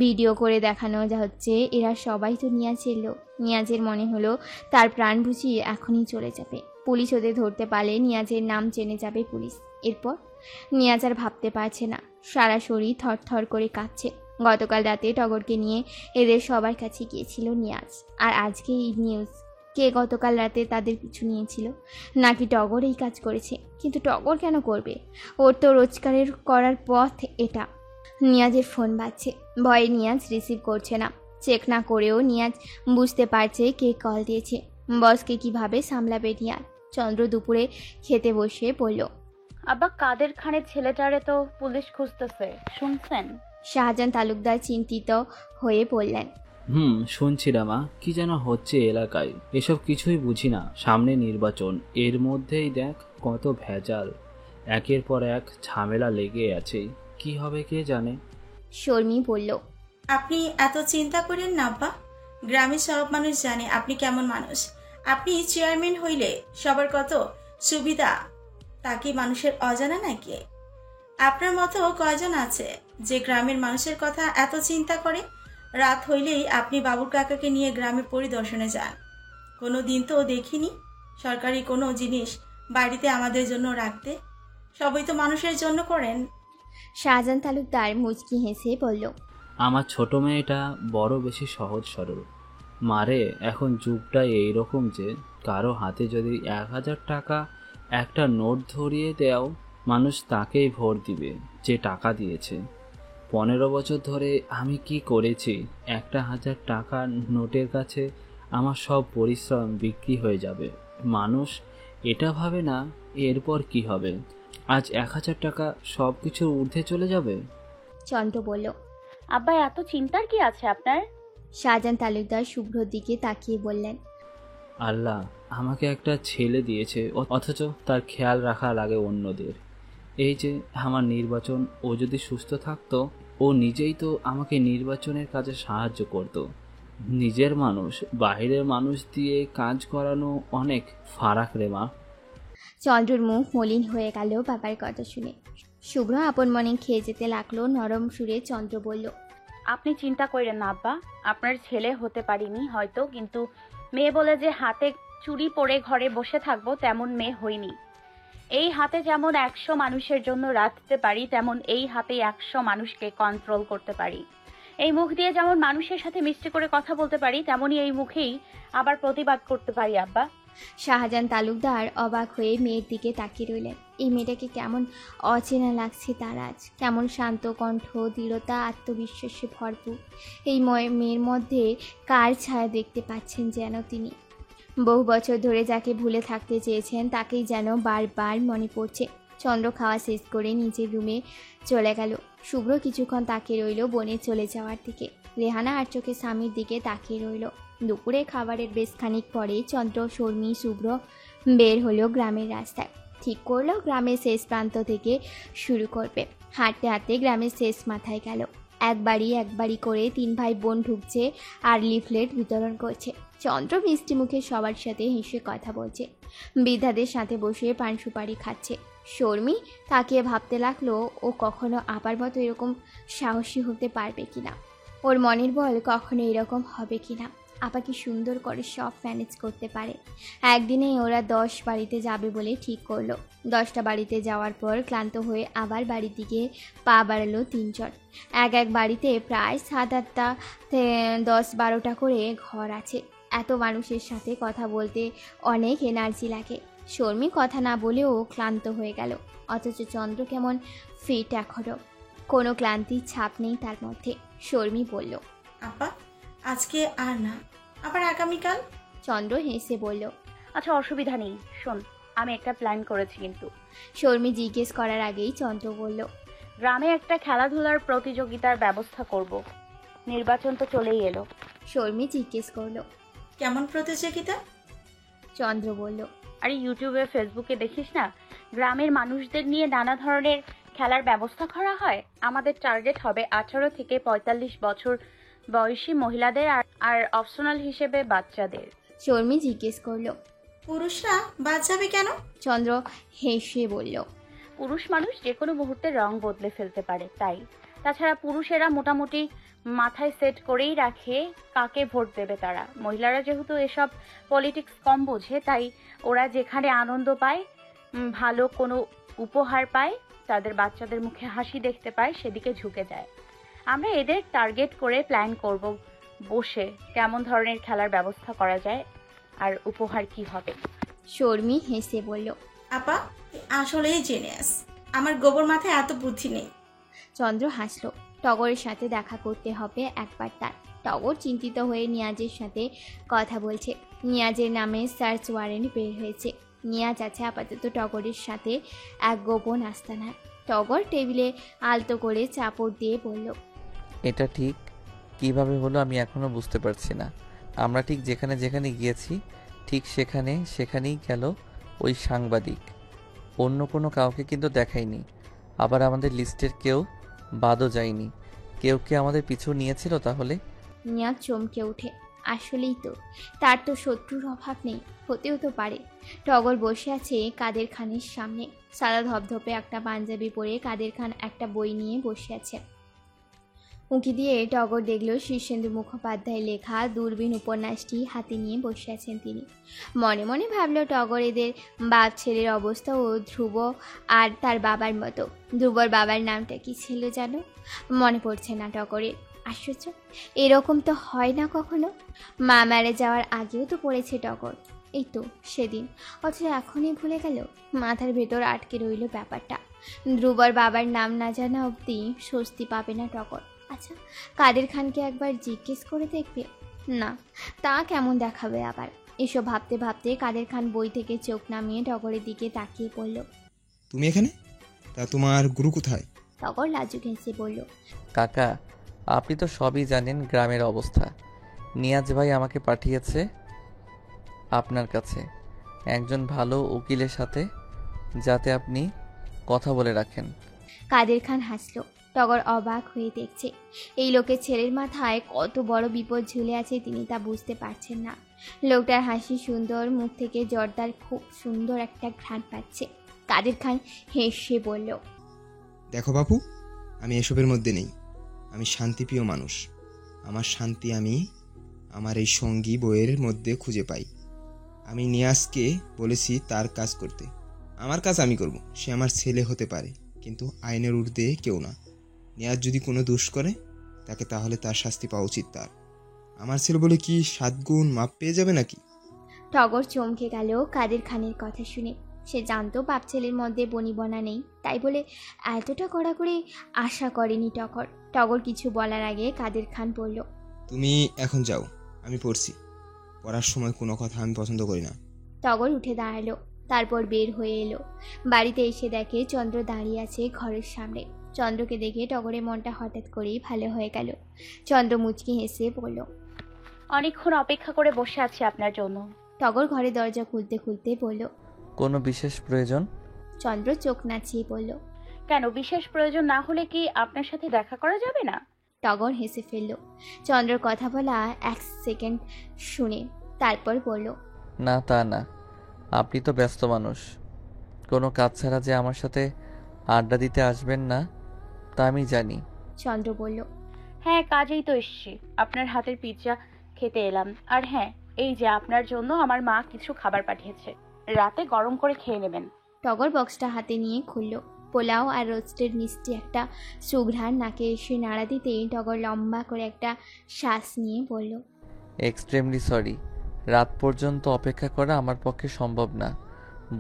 ভিডিও করে দেখানো হচ্ছে এরা সবাই তো নিয়াজের লোক। নিয়াজের মনে হলো তার প্রাণ বুঝি এখনই চলে যাবে। পুলিশ ওদের ধরতে পারলে নিয়াজের নাম জেনে যাবে পুলিশ। এরপর নিয়াজ আর ভাবতে পারছে না, সারা শরীর থরথর করে কাঁপছে। গতকাল রাতে টগরকে নিয়ে এদের সবার কাছে গিয়েছিল নিয়াজ, আর আজকে এই নিউজ। কে গতকাল রাতে তাদের পিছু নিয়েছিল? নাকি টগর এই কাজ করেছে? কিন্তু টগর কেন করবে? ওর তো রোজগারের করার পথ এটা। নিয়াজের ফোন বাজছে। ভয়ে নিয়াজ রিসিভ করছে না। চেক না করেও নিয়াজ বুঝতে পারছে কে কল দিয়েছে। বসকে কিভাবে সামলাবে নিয়াজ। চন্দ্র দুপুরে খেতে বসে বলল। আব্বা কাদের খানের ছেলেটারে তো পুলিশ খুঁজতেছে, শুনছেন? শাহজাহান তালুকদার চিন্তিত হয়ে বললেন। শুনছি রামা, কি যেন হচ্ছে এলাকায়। এসব কিছুই বুঝি না। সামনে নির্বাচন, এর মধ্যেই দেখ কত ভেজাল, একের পর এক ঝামেলা লেগে আছে। কি হবে কে জানে। শর্মী বলল। আপনি এত চিন্তা করেন না আব্বা, গ্রামের সব মানুষ জানে আপনি কেমন মানুষ। আপনি চেয়ারম্যান হইলে সবার কত সুবিধা, তা কি মানুষের অজানা নাকি? আপনার মতো কয়জন আছে যে গ্রামের মানুষের কথা এত চিন্তা করে? রাত হইলেই আপনি বাবুর কাকাকে নিয়ে গ্রামে পরিদর্শনে যান। কোনো দিন তো দেখিনি সরকারি কোনো জিনিস বাড়িতে আমাদের জন্য রাখতে। সবই তো মানুষের জন্য করেন। শাহজাহান তালুকদার মুচকি হেসে বলল। আমার ছোট মেয়েটা বড় বেশি সহজ সরল। মারে এখন যুগটা এইরকম যে কারো হাতে যদি 1000 টাকা একটা নোট ধরিয়ে দেও, মানুষ তাকেই ভোট দিবে যে টাকা দিয়েছে। 15 বছর ধরে আমি কি করেছি? 1000 টাকার নোটের কাছে আমার সব পরিশ্রম বিক্রি হয়ে যাবে। মানুষ এটা ভাবে না এরপর কি হবে। আজ 1000 টাকা সব কিছুর ঊর্ধ্বে চলে যাবে। চন্দ্র বলল। আব্বা এত চিন্তার কি আছে আপনার? শাহজাহান তালুকদার শুভ্রর দিকে তাকিয়ে বললেন। আল্লাহ আমাকে একটা ছেলে দিয়েছে, অথচ তার খেয়াল রাখা লাগে অন্যদের। এই যে আমার নির্বাচন, ও যদি সুস্থ থাকতো, ও নিজেই তো আমাকে নির্বাচনের কাজে সাহায্য করত। নিজের মানুষ বাইরের মানুষ দিয়ে কাজ করানো অনেক ফারাক রে মা। চন্দ্রর মুখ মলিন হয়ে গেল বাবার কথা শুনে। শুভ্র আপন মনে খেয়ে যেতে লাগলো। নরম সুরে চন্দ্র বলল, আপনি চিন্তা করেন না আব্বা, আপনার ছেলে হতে পারিনি হয়তো, কিন্তু মেয়ে বলে যে হাতে চুড়ি পরে ঘরে বসে থাকবো তেমন মেয়ে হইনি। এই হাতে যেমন 100 মানুষের জন্য রাঁধতে পারি, তেমন এই হাতে 100 মানুষকে কন্ট্রোল করতে পারি। এই মুখ দিয়ে যেমন মানুষের সাথে মিষ্টি করে কথা বলতে পারি, তেমনই এই মুখেই আবার প্রতিবাদ করতে পারি আব্বা। শাহজাহান তালুকদার অবাক হয়ে মেয়ের দিকে তাকিয়ে রইলেন। এই মেয়েটাকে কেমন অচেনা লাগছে তার আজ। কেমন শান্ত কণ্ঠ, দৃঢ়তা, আত্মবিশ্বাসে ভরপুর। এই মেয়ের মধ্যে কার ছায়া দেখতে পাচ্ছেন যেন তিনি। বহু বছর ধরে যাকে ভুলে থাকতে চেয়েছেন তাকেই যেন বারবার মনে পড়ছে। চন্দ্র খাওয়া শেষ করে নিজের রুমে চলে গেল। শুভ্র কিছুক্ষণ তাকিয়ে রইল বোনের চলে যাওয়ার দিকে। রেহানা আর চোখে স্বামীর দিকে তাকিয়ে রইল। দুপুরে খাবারের বেশ খানিক পরে চন্দ্র, শর্মী, শুভ্র বের হলো গ্রামের রাস্তায়। ঠিক করলো গ্রামের শেষ প্রান্ত থেকে শুরু করবে। হাঁটতে হাঁটতে গ্রামের শেষ মাথায় গেল। এক বাড়ি করে 3 ভাই বোন ঢুকছে আর লিফলেট বিতরণ করছে। চন্দ্র মিষ্টি মুখে সবার সাথে হেসে কথা বলছে। বৃদ্ধাদের সাথে বসে পান সুপারি খাচ্ছে। শর্মী তাকিয়ে ভাবতে লাগলো ও কখনো আবার মতো এরকম সাহসী হতে পারবে কিনা, ওর মনের বল কখনো এরকম হবে কিনা, আপাকে সুন্দর করে সব ম্যানেজ করতে পারে। একদিনে ওরা 10 বাড়িতে যাবে বলে ঠিক করলো। 10টা বাড়িতে যাওয়ার পর ক্লান্ত হয়ে আবার বাড়ির দিকে পা বাড়ালো 3 জন। এক বাড়িতে প্রায় 7-8টা 10-12টা করে ঘর আছে। এত মানুষের সাথে কথা বলতে অনেক এনার্জি লাগে। শর্মী কথা না বলেও ক্লান্ত হয়ে গেল, অথচ চন্দ্র কেমন ফিট এখনো, কোনো ক্লান্তির ছাপ নেই তার মধ্যে। শর্মী বলল, আপা আজকে আর না, আবার আগামীকাল। চন্দ্র হেসে বলল, আচ্ছা অসুবিধা নেই, শোন আমি একটা প্ল্যান করেছি। কিন্তু শর্মী জিজ্ঞেস করার আগেই চন্দ্র বলল, গ্রামে একটা খেলাধুলার প্রতিযোগিতার ব্যবস্থা করব। নির্বাচন তো চলেই এলো। শর্মী জিজ্ঞেস করলো, কেমন প্রতিযোগিতা? চন্দ্র বলল, আরে ইউটিউবে ফেসবুকে দেখিস না, গ্রামের মানুষদের নিয়ে নানা ধরনের খেলার ব্যবস্থা করা হয়। আমাদের টার্গেট হবে 18 থেকে 45 বছর বয়সী মহিলাদের আর অপশনাল হিসেবে বাচ্চাদের। শর্মী জিজ্ঞেস করলো, পুরুষরা বাদ যাবে কেন? চন্দ্র হেসে বলল, পুরুষ মানুষ যে কোনো মুহূর্তে রং বদলে ফেলতে পারে, তাই। তাছাড়া পুরুষেরা মোটামুটি মাথায় সেট করেই রাখে কাকে ভোট দেবে তারা। মহিলারা যেহেতু এসব পলিটিক্স কম বোঝে, তাই ওরা যেখানে আনন্দ পায়, ভালো কোনো উপহার পায়, তাদের বাচ্চাদের মুখে হাসি দেখতে পায়, সেদিকে ঝুঁকে যায়। আমরা এদের টার্গেট করে প্ল্যান করব বসে কেমন ধরনের খেলার ব্যবস্থা করা যায় আর উপহার কি হবে। শর্মী হেসে বলল, আপা আসলেই জেনিয়াস, আমার গোবর মাথায় এত বুদ্ধি নেই। চন্দ্র হাসলো। টগরের সাথে দেখা করতে হবে একবার তার। টগর চিন্তিত হয়ে নিয়াজের সাথে কথা বলছে। নিয়াজের নামে সার্চ ওয়ারেন্ট বের হয়েছে। নিয়াজ আছে আপাতত টগরের সাথে এক গোপন আস্তানায়। টগর টেবিলে আলতো করে চাপড় দিয়ে বলল, এটা ঠিক কিভাবে হলো আমি এখনো বুঝতে পারছি না। আমরা ঠিক যেখানে যেখানে গিয়েছি ঠিক সেখানেই গেল ওই সাংবাদিক। অন্য কোনো কাউকে কিন্তু দেখায়নি। আবার আমাদের লিস্টের কেউ বাদও যায়নি। কেউ কি আমাদের পিছু নিয়েছিল তাহলে? নিয়াজ চমকে ওঠে। আসলেই তো, তার তো শত্রুর অভাব নেই। হতেও তো পারে। টগর বসে আছে কাদের খানের সামনে। সাদা ধপধপে একটা পাঞ্জাবি পরে কাদের খান একটা বই নিয়ে বসে আছে। উঁকি দিয়ে টগর দেখল শীর্ষেন্দু মুখোপাধ্যায় লেখা দূরবীন উপন্যাসটি হাতে নিয়ে বসে আছেন তিনি। মনে মনে ভাবল টগর এদের বাপ ছেলের অবস্থা ও ধ্রুব আর তার বাবার মতো। ধ্রুবর বাবার নামটা কি ছিল জানো? মনে পড়ছে না টগরের। আশ্চর্য, এরকম তো হয় না কখনো। মা মারা যাওয়ার আগেও তো পড়েছে টগর, এই তো সেদিন, অথচ এখনই ভুলে গেল। মাথার ভেতর আটকে রইল ব্যাপারটা। ধ্রুবর বাবার নাম না জানা অবধি স্বস্তি পাবে না টগর। আচ্ছা, কাদের খানকে একবার জিজ্ঞেস করে দেখবে? না, তা কেমন দেখাবে আবার। এসব ভাবতে ভাবতে কাদের খান বই থেকে চোখ নামিয়ে টগরের দিকে তাকিয়ে পড়ল। তুমি এখানে? তা তোমার গুরু কোথায়? টগর লাজুক হেসে বলল, কাকা, আপনি তো সবই জানেন গ্রামের অবস্থা। নিয়াজ ভাই আমাকে পাঠিয়েছে। আপনার কাছে একজন ভালো উকিলের সাথে, যাতে আপনি কথা বলে রাখেন। কাদের খান হাসল। টগর অবাক হয়ে দেখছে এই লোকের ছেলের মাথায় কত বড় বিপদ ঝুলে আছে তিনি তা বুঝতে পারছেন না। লোকটার হাসি সুন্দর, মুখ থেকে জর্দার খুব সুন্দর একটা ঘ্রাণ পাচ্ছে। কাদের খান হেসে বলল, দেখো বাপু, আমি এসবের মধ্যে নেই। আমি শান্তিপ্রিয় মানুষ। আমার শান্তি আমি আমার এই সঙ্গী বইয়ের মধ্যে খুঁজে পাই। আমি নিয়াজকে বলেছি তার কাজ করতে। আমার কাজ আমি করব। সে আমার ছেলে হতে পারে, কিন্তু আইনের ঊর্ধ্বে কেউ না। নিয়াজ যদি কোনো দোষ করে তাকে, তাহলে তার শাস্তি পাওয়া উচিত তার। আমার ছেলে বলে কি 7 গুণ মাপ পেয়ে যাবে নাকি? টগর চমকে গেল কাদের খানের কথা শুনে। সে জানতো বাপ ছেলের মধ্যে বনিবনা নেই, তাই বলে এতটা কড়াকড়ি আশা করেনি টগর। টগর কিছু বলার আগে কাদের খান বলল, তুমি এখন যাও, আমি পড়ছি। পড়ার সময় কোনো কথা আমি পছন্দ করি না। টগর উঠে দাঁড়ালো, তারপর বের হয়ে এলো। বাড়িতে এসে দেখে চন্দ্র দাঁড়িয়ে আছে ঘরের সামনে। চন্দ্রকে দেখে টগরের মনটা হঠাৎ করেই ভালো হয়ে গেল। চন্দ্র মুচকি হেসে বলল, অনেকক্ষণ অপেক্ষা করে বসে আছি আপনার জন্য। টগর ঘরে দরজা খুলতে খুলতে বলল, কোনো বিশেষ প্রয়োজন? চন্দ্র চোখ নাচিয়ে বলল, কেন, বিশেষ প্রয়োজন না হলে কি আপনার সাথে দেখা করা যাবে না? টগর হেসে ফেলল চন্দ্রর কথা বলা 1 সেকেন্ড শুনে, তারপর বলল, না তা না, আপনি তো ব্যস্ত মানুষ। কোনো কাজ ছাড়া যে আমার সাথে আড্ডা দিতে আসবেন না তা আমি জানি। চন্দ্র বলল, হ্যাঁ, কাজেই তো এসছি। আপনার হাতের পিৎজা খেতে এলাম। আর হ্যাঁ, এই যে আপনার জন্য আমার মা কিছু খাবার পাঠিয়েছে, রাতে গরম করে খেয়ে নেবেন। টগর বক্সটা হাতে নিয়ে খুলল। পোলাও আর রোস্টের মিষ্টি একটা সুঘ্রাণ নাকে এসে নাড়া দিতেই টগর লম্বা করে একটা শ্বাস নিয়ে বলল, এক্সট্রিমলি সরি, রাত পর্যন্ত অপেক্ষা করা আমার পক্ষে সম্ভব না,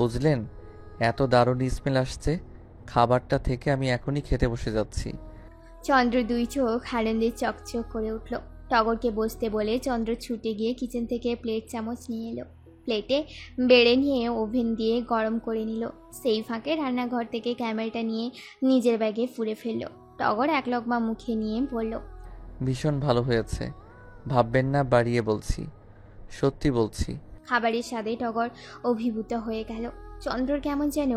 বুঝলেন? এত দারুণ স্মেল আসছে খাবারটা থেকে, আমি এখনই খেতে বসে যাচ্ছি। চন্দ্র 2 চোখ আনন্দে চকচক করে উঠল। টগরকে বসতে বলে চন্দ্র ছুটে গিয়ে কিচেন থেকে প্লেট চামচ নিয়ে এলো। প্লেটে বেড়ে নিয়ে ওভেন দিয়ে গরম করে নিল। সেই ফাঁকে রান্নাঘর থেকে ক্যামেরাটা নিয়ে নিজের ব্যাগে ফুঁড়ে ফেলল। টগর 1 লগমা মুখে নিয়ে বলল, ভীষণ ভালো হয়েছে, ভাববেন না বাড়িয়ে বলছি, সত্যি বলছি। খাবারের স্বাদে টগর অভিভূত হয়ে গেল। চন্দ্রর কেমন যেন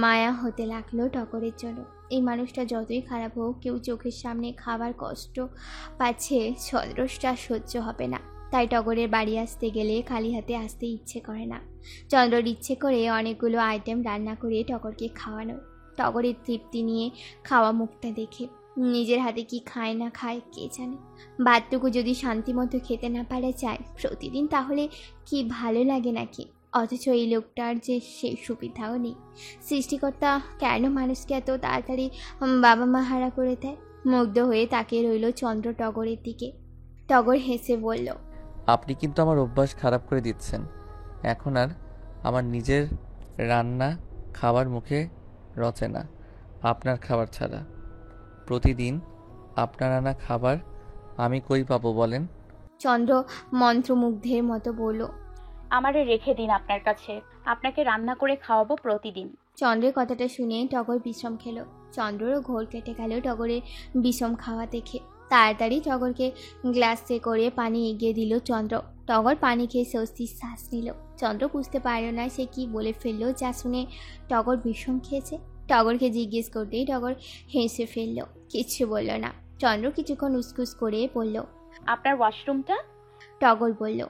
মায়া হতে লাগলো টগরের জন্য। এই মানুষটা যতই খারাপ হোক, কেউ চোখের সামনে খাবার কষ্ট পাচ্ছে চন্দ্রটা সহ্য হবে না। তাই টগরের বাড়ি আসতে গেলে খালি হাতে আসতে ইচ্ছে করে না। চন্দ্রর ইচ্ছে করে অনেকগুলো আইটেম রান্না করে টগরকে খাওয়ানো। টগরের তৃপ্তি নিয়ে খাওয়া মুখটা দেখে নিজের হাতে কি খায় না খায় কে জানে। ভাতটুকু যদি শান্তিমতো খেতে না পারা যায় প্রতিদিন, তাহলে কি ভালো লাগে নাকি? অথচ এই লোকটার যে সেই সুবিধাও নেই। সৃষ্টিকর্তা কেন মানুষকে এত তাড়াতাড়ি বাবা মা হারা করে দেয়? মুগ্ধ হয়ে তাকিয়ে রইল চন্দ্র টগরের দিকে। টগর হেসে বলল, আপনি কিন্তু আমার অভ্যাস খারাপ করে দিচ্ছেন। এখন আর আমার নিজের রান্না খাবার মুখে রচে না আপনার খাবার ছাড়া। প্রতিদিন আপনার আনা খাবার আমি কই পাবো বলেন? চন্দ্র মন্ত্রমুগ্ধের মতো বলল, আমারে রেখে দিন আপনার কাছে, আপনাকে রান্না করে খাওয়াবো প্রতিদিন। চন্দ্রের কথাটা শুনে টগর বিষম খেল। চন্দ্ররও ঘোর কেটে গেল টগরের বিষম খাওয়া দেখে। তাড়াতাড়ি টগরকে গ্লাসে করে পানি এগিয়ে দিল চন্দ্র। টগর পানি খেয়ে স্বস্তির শ্বাস নিল। চন্দ্র বুঝতে পারল না সে কি বলে ফেললো, যা শুনে টগর বিষম খেয়েছে। টগরকে জিজ্ঞেস করতেই টগর হেসে ফেলল, কিচ্ছু বলল না। চন্দ্র কিছুক্ষণ উসকুস করে বলল, আপনার ওয়াশরুমটা? টগর বলল,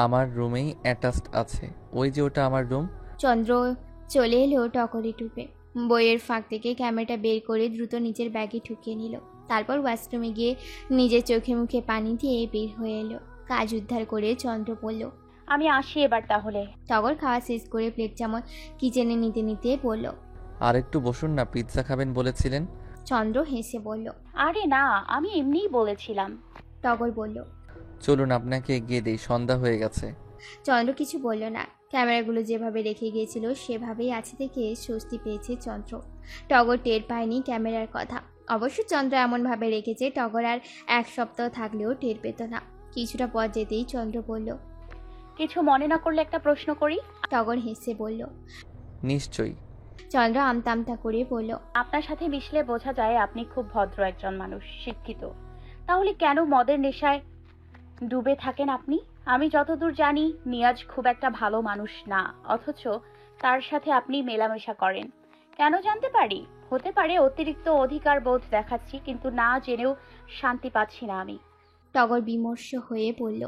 আমার রুমেই অ্যাটাচড আছে, ওই যে ওটা আমার রুম। চন্দ্র চলে এলো টগরে টুপে। বইয়ের ফাঁক থেকে ক্যামেরাটা বের করে দ্রুত নিজের ব্যাগে ঢুকিয়ে নিল। তারপর ওয়াশরুমে গিয়ে নিজের চোখে মুখে পানি দিয়ে বের হয়ে এলো। কাজ উদ্ধার করে চন্দ্র বলল, আমি আসি এবার তাহলে। টগর খাওয়া শেষ করে প্লেট চামচ কিচেনে নিতে নিতে বলল, আর একটু বসুন না, পিৎজা খাবেন বলেছিলেন। চন্দ্র হেসে বলল, আরে না, আমি এমনিই বলেছিলাম। টগর বলল, চলুন আপনাকে এগিয়ে দেই, সন্ধ্যা হয়ে গেছে। চন্দ্র কিছু বলল না। ক্যামেরাগুলো যেভাবে রেখে গিয়েছিল সেভাবেই আছে থেকে স্বস্তি পেয়েছে চন্দ্র। টগর টের পায়নি ক্যামেরার কথা। অবশ্য চন্দ্র এমনভাবে রেখেছে টগর আর 1 সপ্তাহ থাকলেও টের পেত না। কিছুটা পর যেতেই চন্দ্র বলল, কিছু মনে না করলে একটা প্রশ্ন করি? টগর হেসে বলল, নিশ্চয়ই। চন্দ্র আমতা আমতা করে বলল, আপনার সাথে মিশলে বোঝা যায় আপনি খুব ভদ্র একজন মানুষ, শিক্ষিত। তাহলে কেন মদের নেশায় ডুবে থাকেন আপনি। আমি যতদূর জানি নিয়াজ খুব একটা ভালো মানুষ না, অথচ তার সাথে আপনি মেলামেশা করেন। কেন জানতে পারি? হতে পারে অতিরিক্ত অধিকার বোধ দেখাচ্ছি, কিন্তু না জেনেও শান্তি পাচ্ছি না আমি। টগর বিমর্ষ হয়ে বলল,